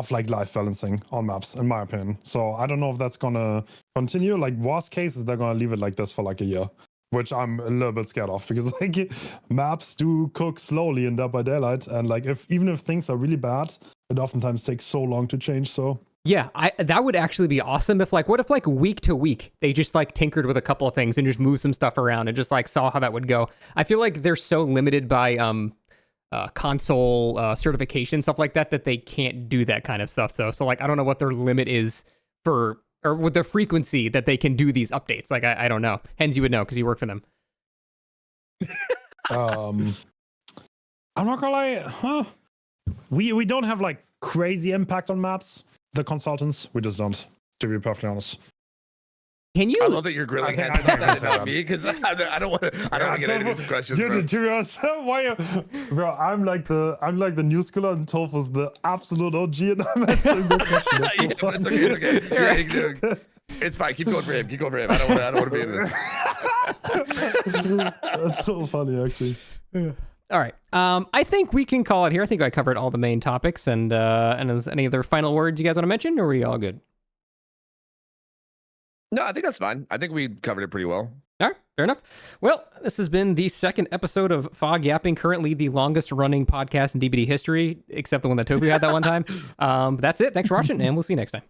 like life balancing on maps, in my opinion. So I don't know if that's gonna continue. Like worst case is they're gonna leave it like this for like a year, which I'm a little bit scared of because like maps do cook slowly in Dead by Daylight, and like even if things are really bad, it oftentimes takes so long to change. So
Yeah, that would actually be awesome if what if week to week they just like tinkered with a couple of things and just moved some stuff around and just like saw how that would go. I feel like they're so limited by console certification, stuff like that they can't do that kind of stuff though. So like I don't know what their limit is or with the frequency that they can do these updates. Like I don't know. Hens, you would know because you work for them.
I'm not gonna lie, we don't have like crazy impact on maps. The consultants, we just don't, to be perfectly honest.
Can you?
I love that you're grilling
I
Hens
think
about that
that's
and not
right.
me because I don't want to get into some questions.
Dude,
Bro.
to be honest, bro, I'm like the new schooler and Tofu's the absolute OG, and I'm answering the question. That's so
Yeah, but
funny.
it's okay. Yeah, it's fine. Keep going for him. I don't want to be in this.
That's so funny, actually.
All right. I think we can call it here. I think I covered all the main topics. And is any other final words you guys want to mention, or are we all good?
No, I think that's fine. I think we covered it pretty well.
All right, fair enough. Well, this has been the second episode of Fog Yapping, currently the longest running podcast in DBD history, except the one that Tofu had that one time. That's it. Thanks for watching, and we'll see you next time.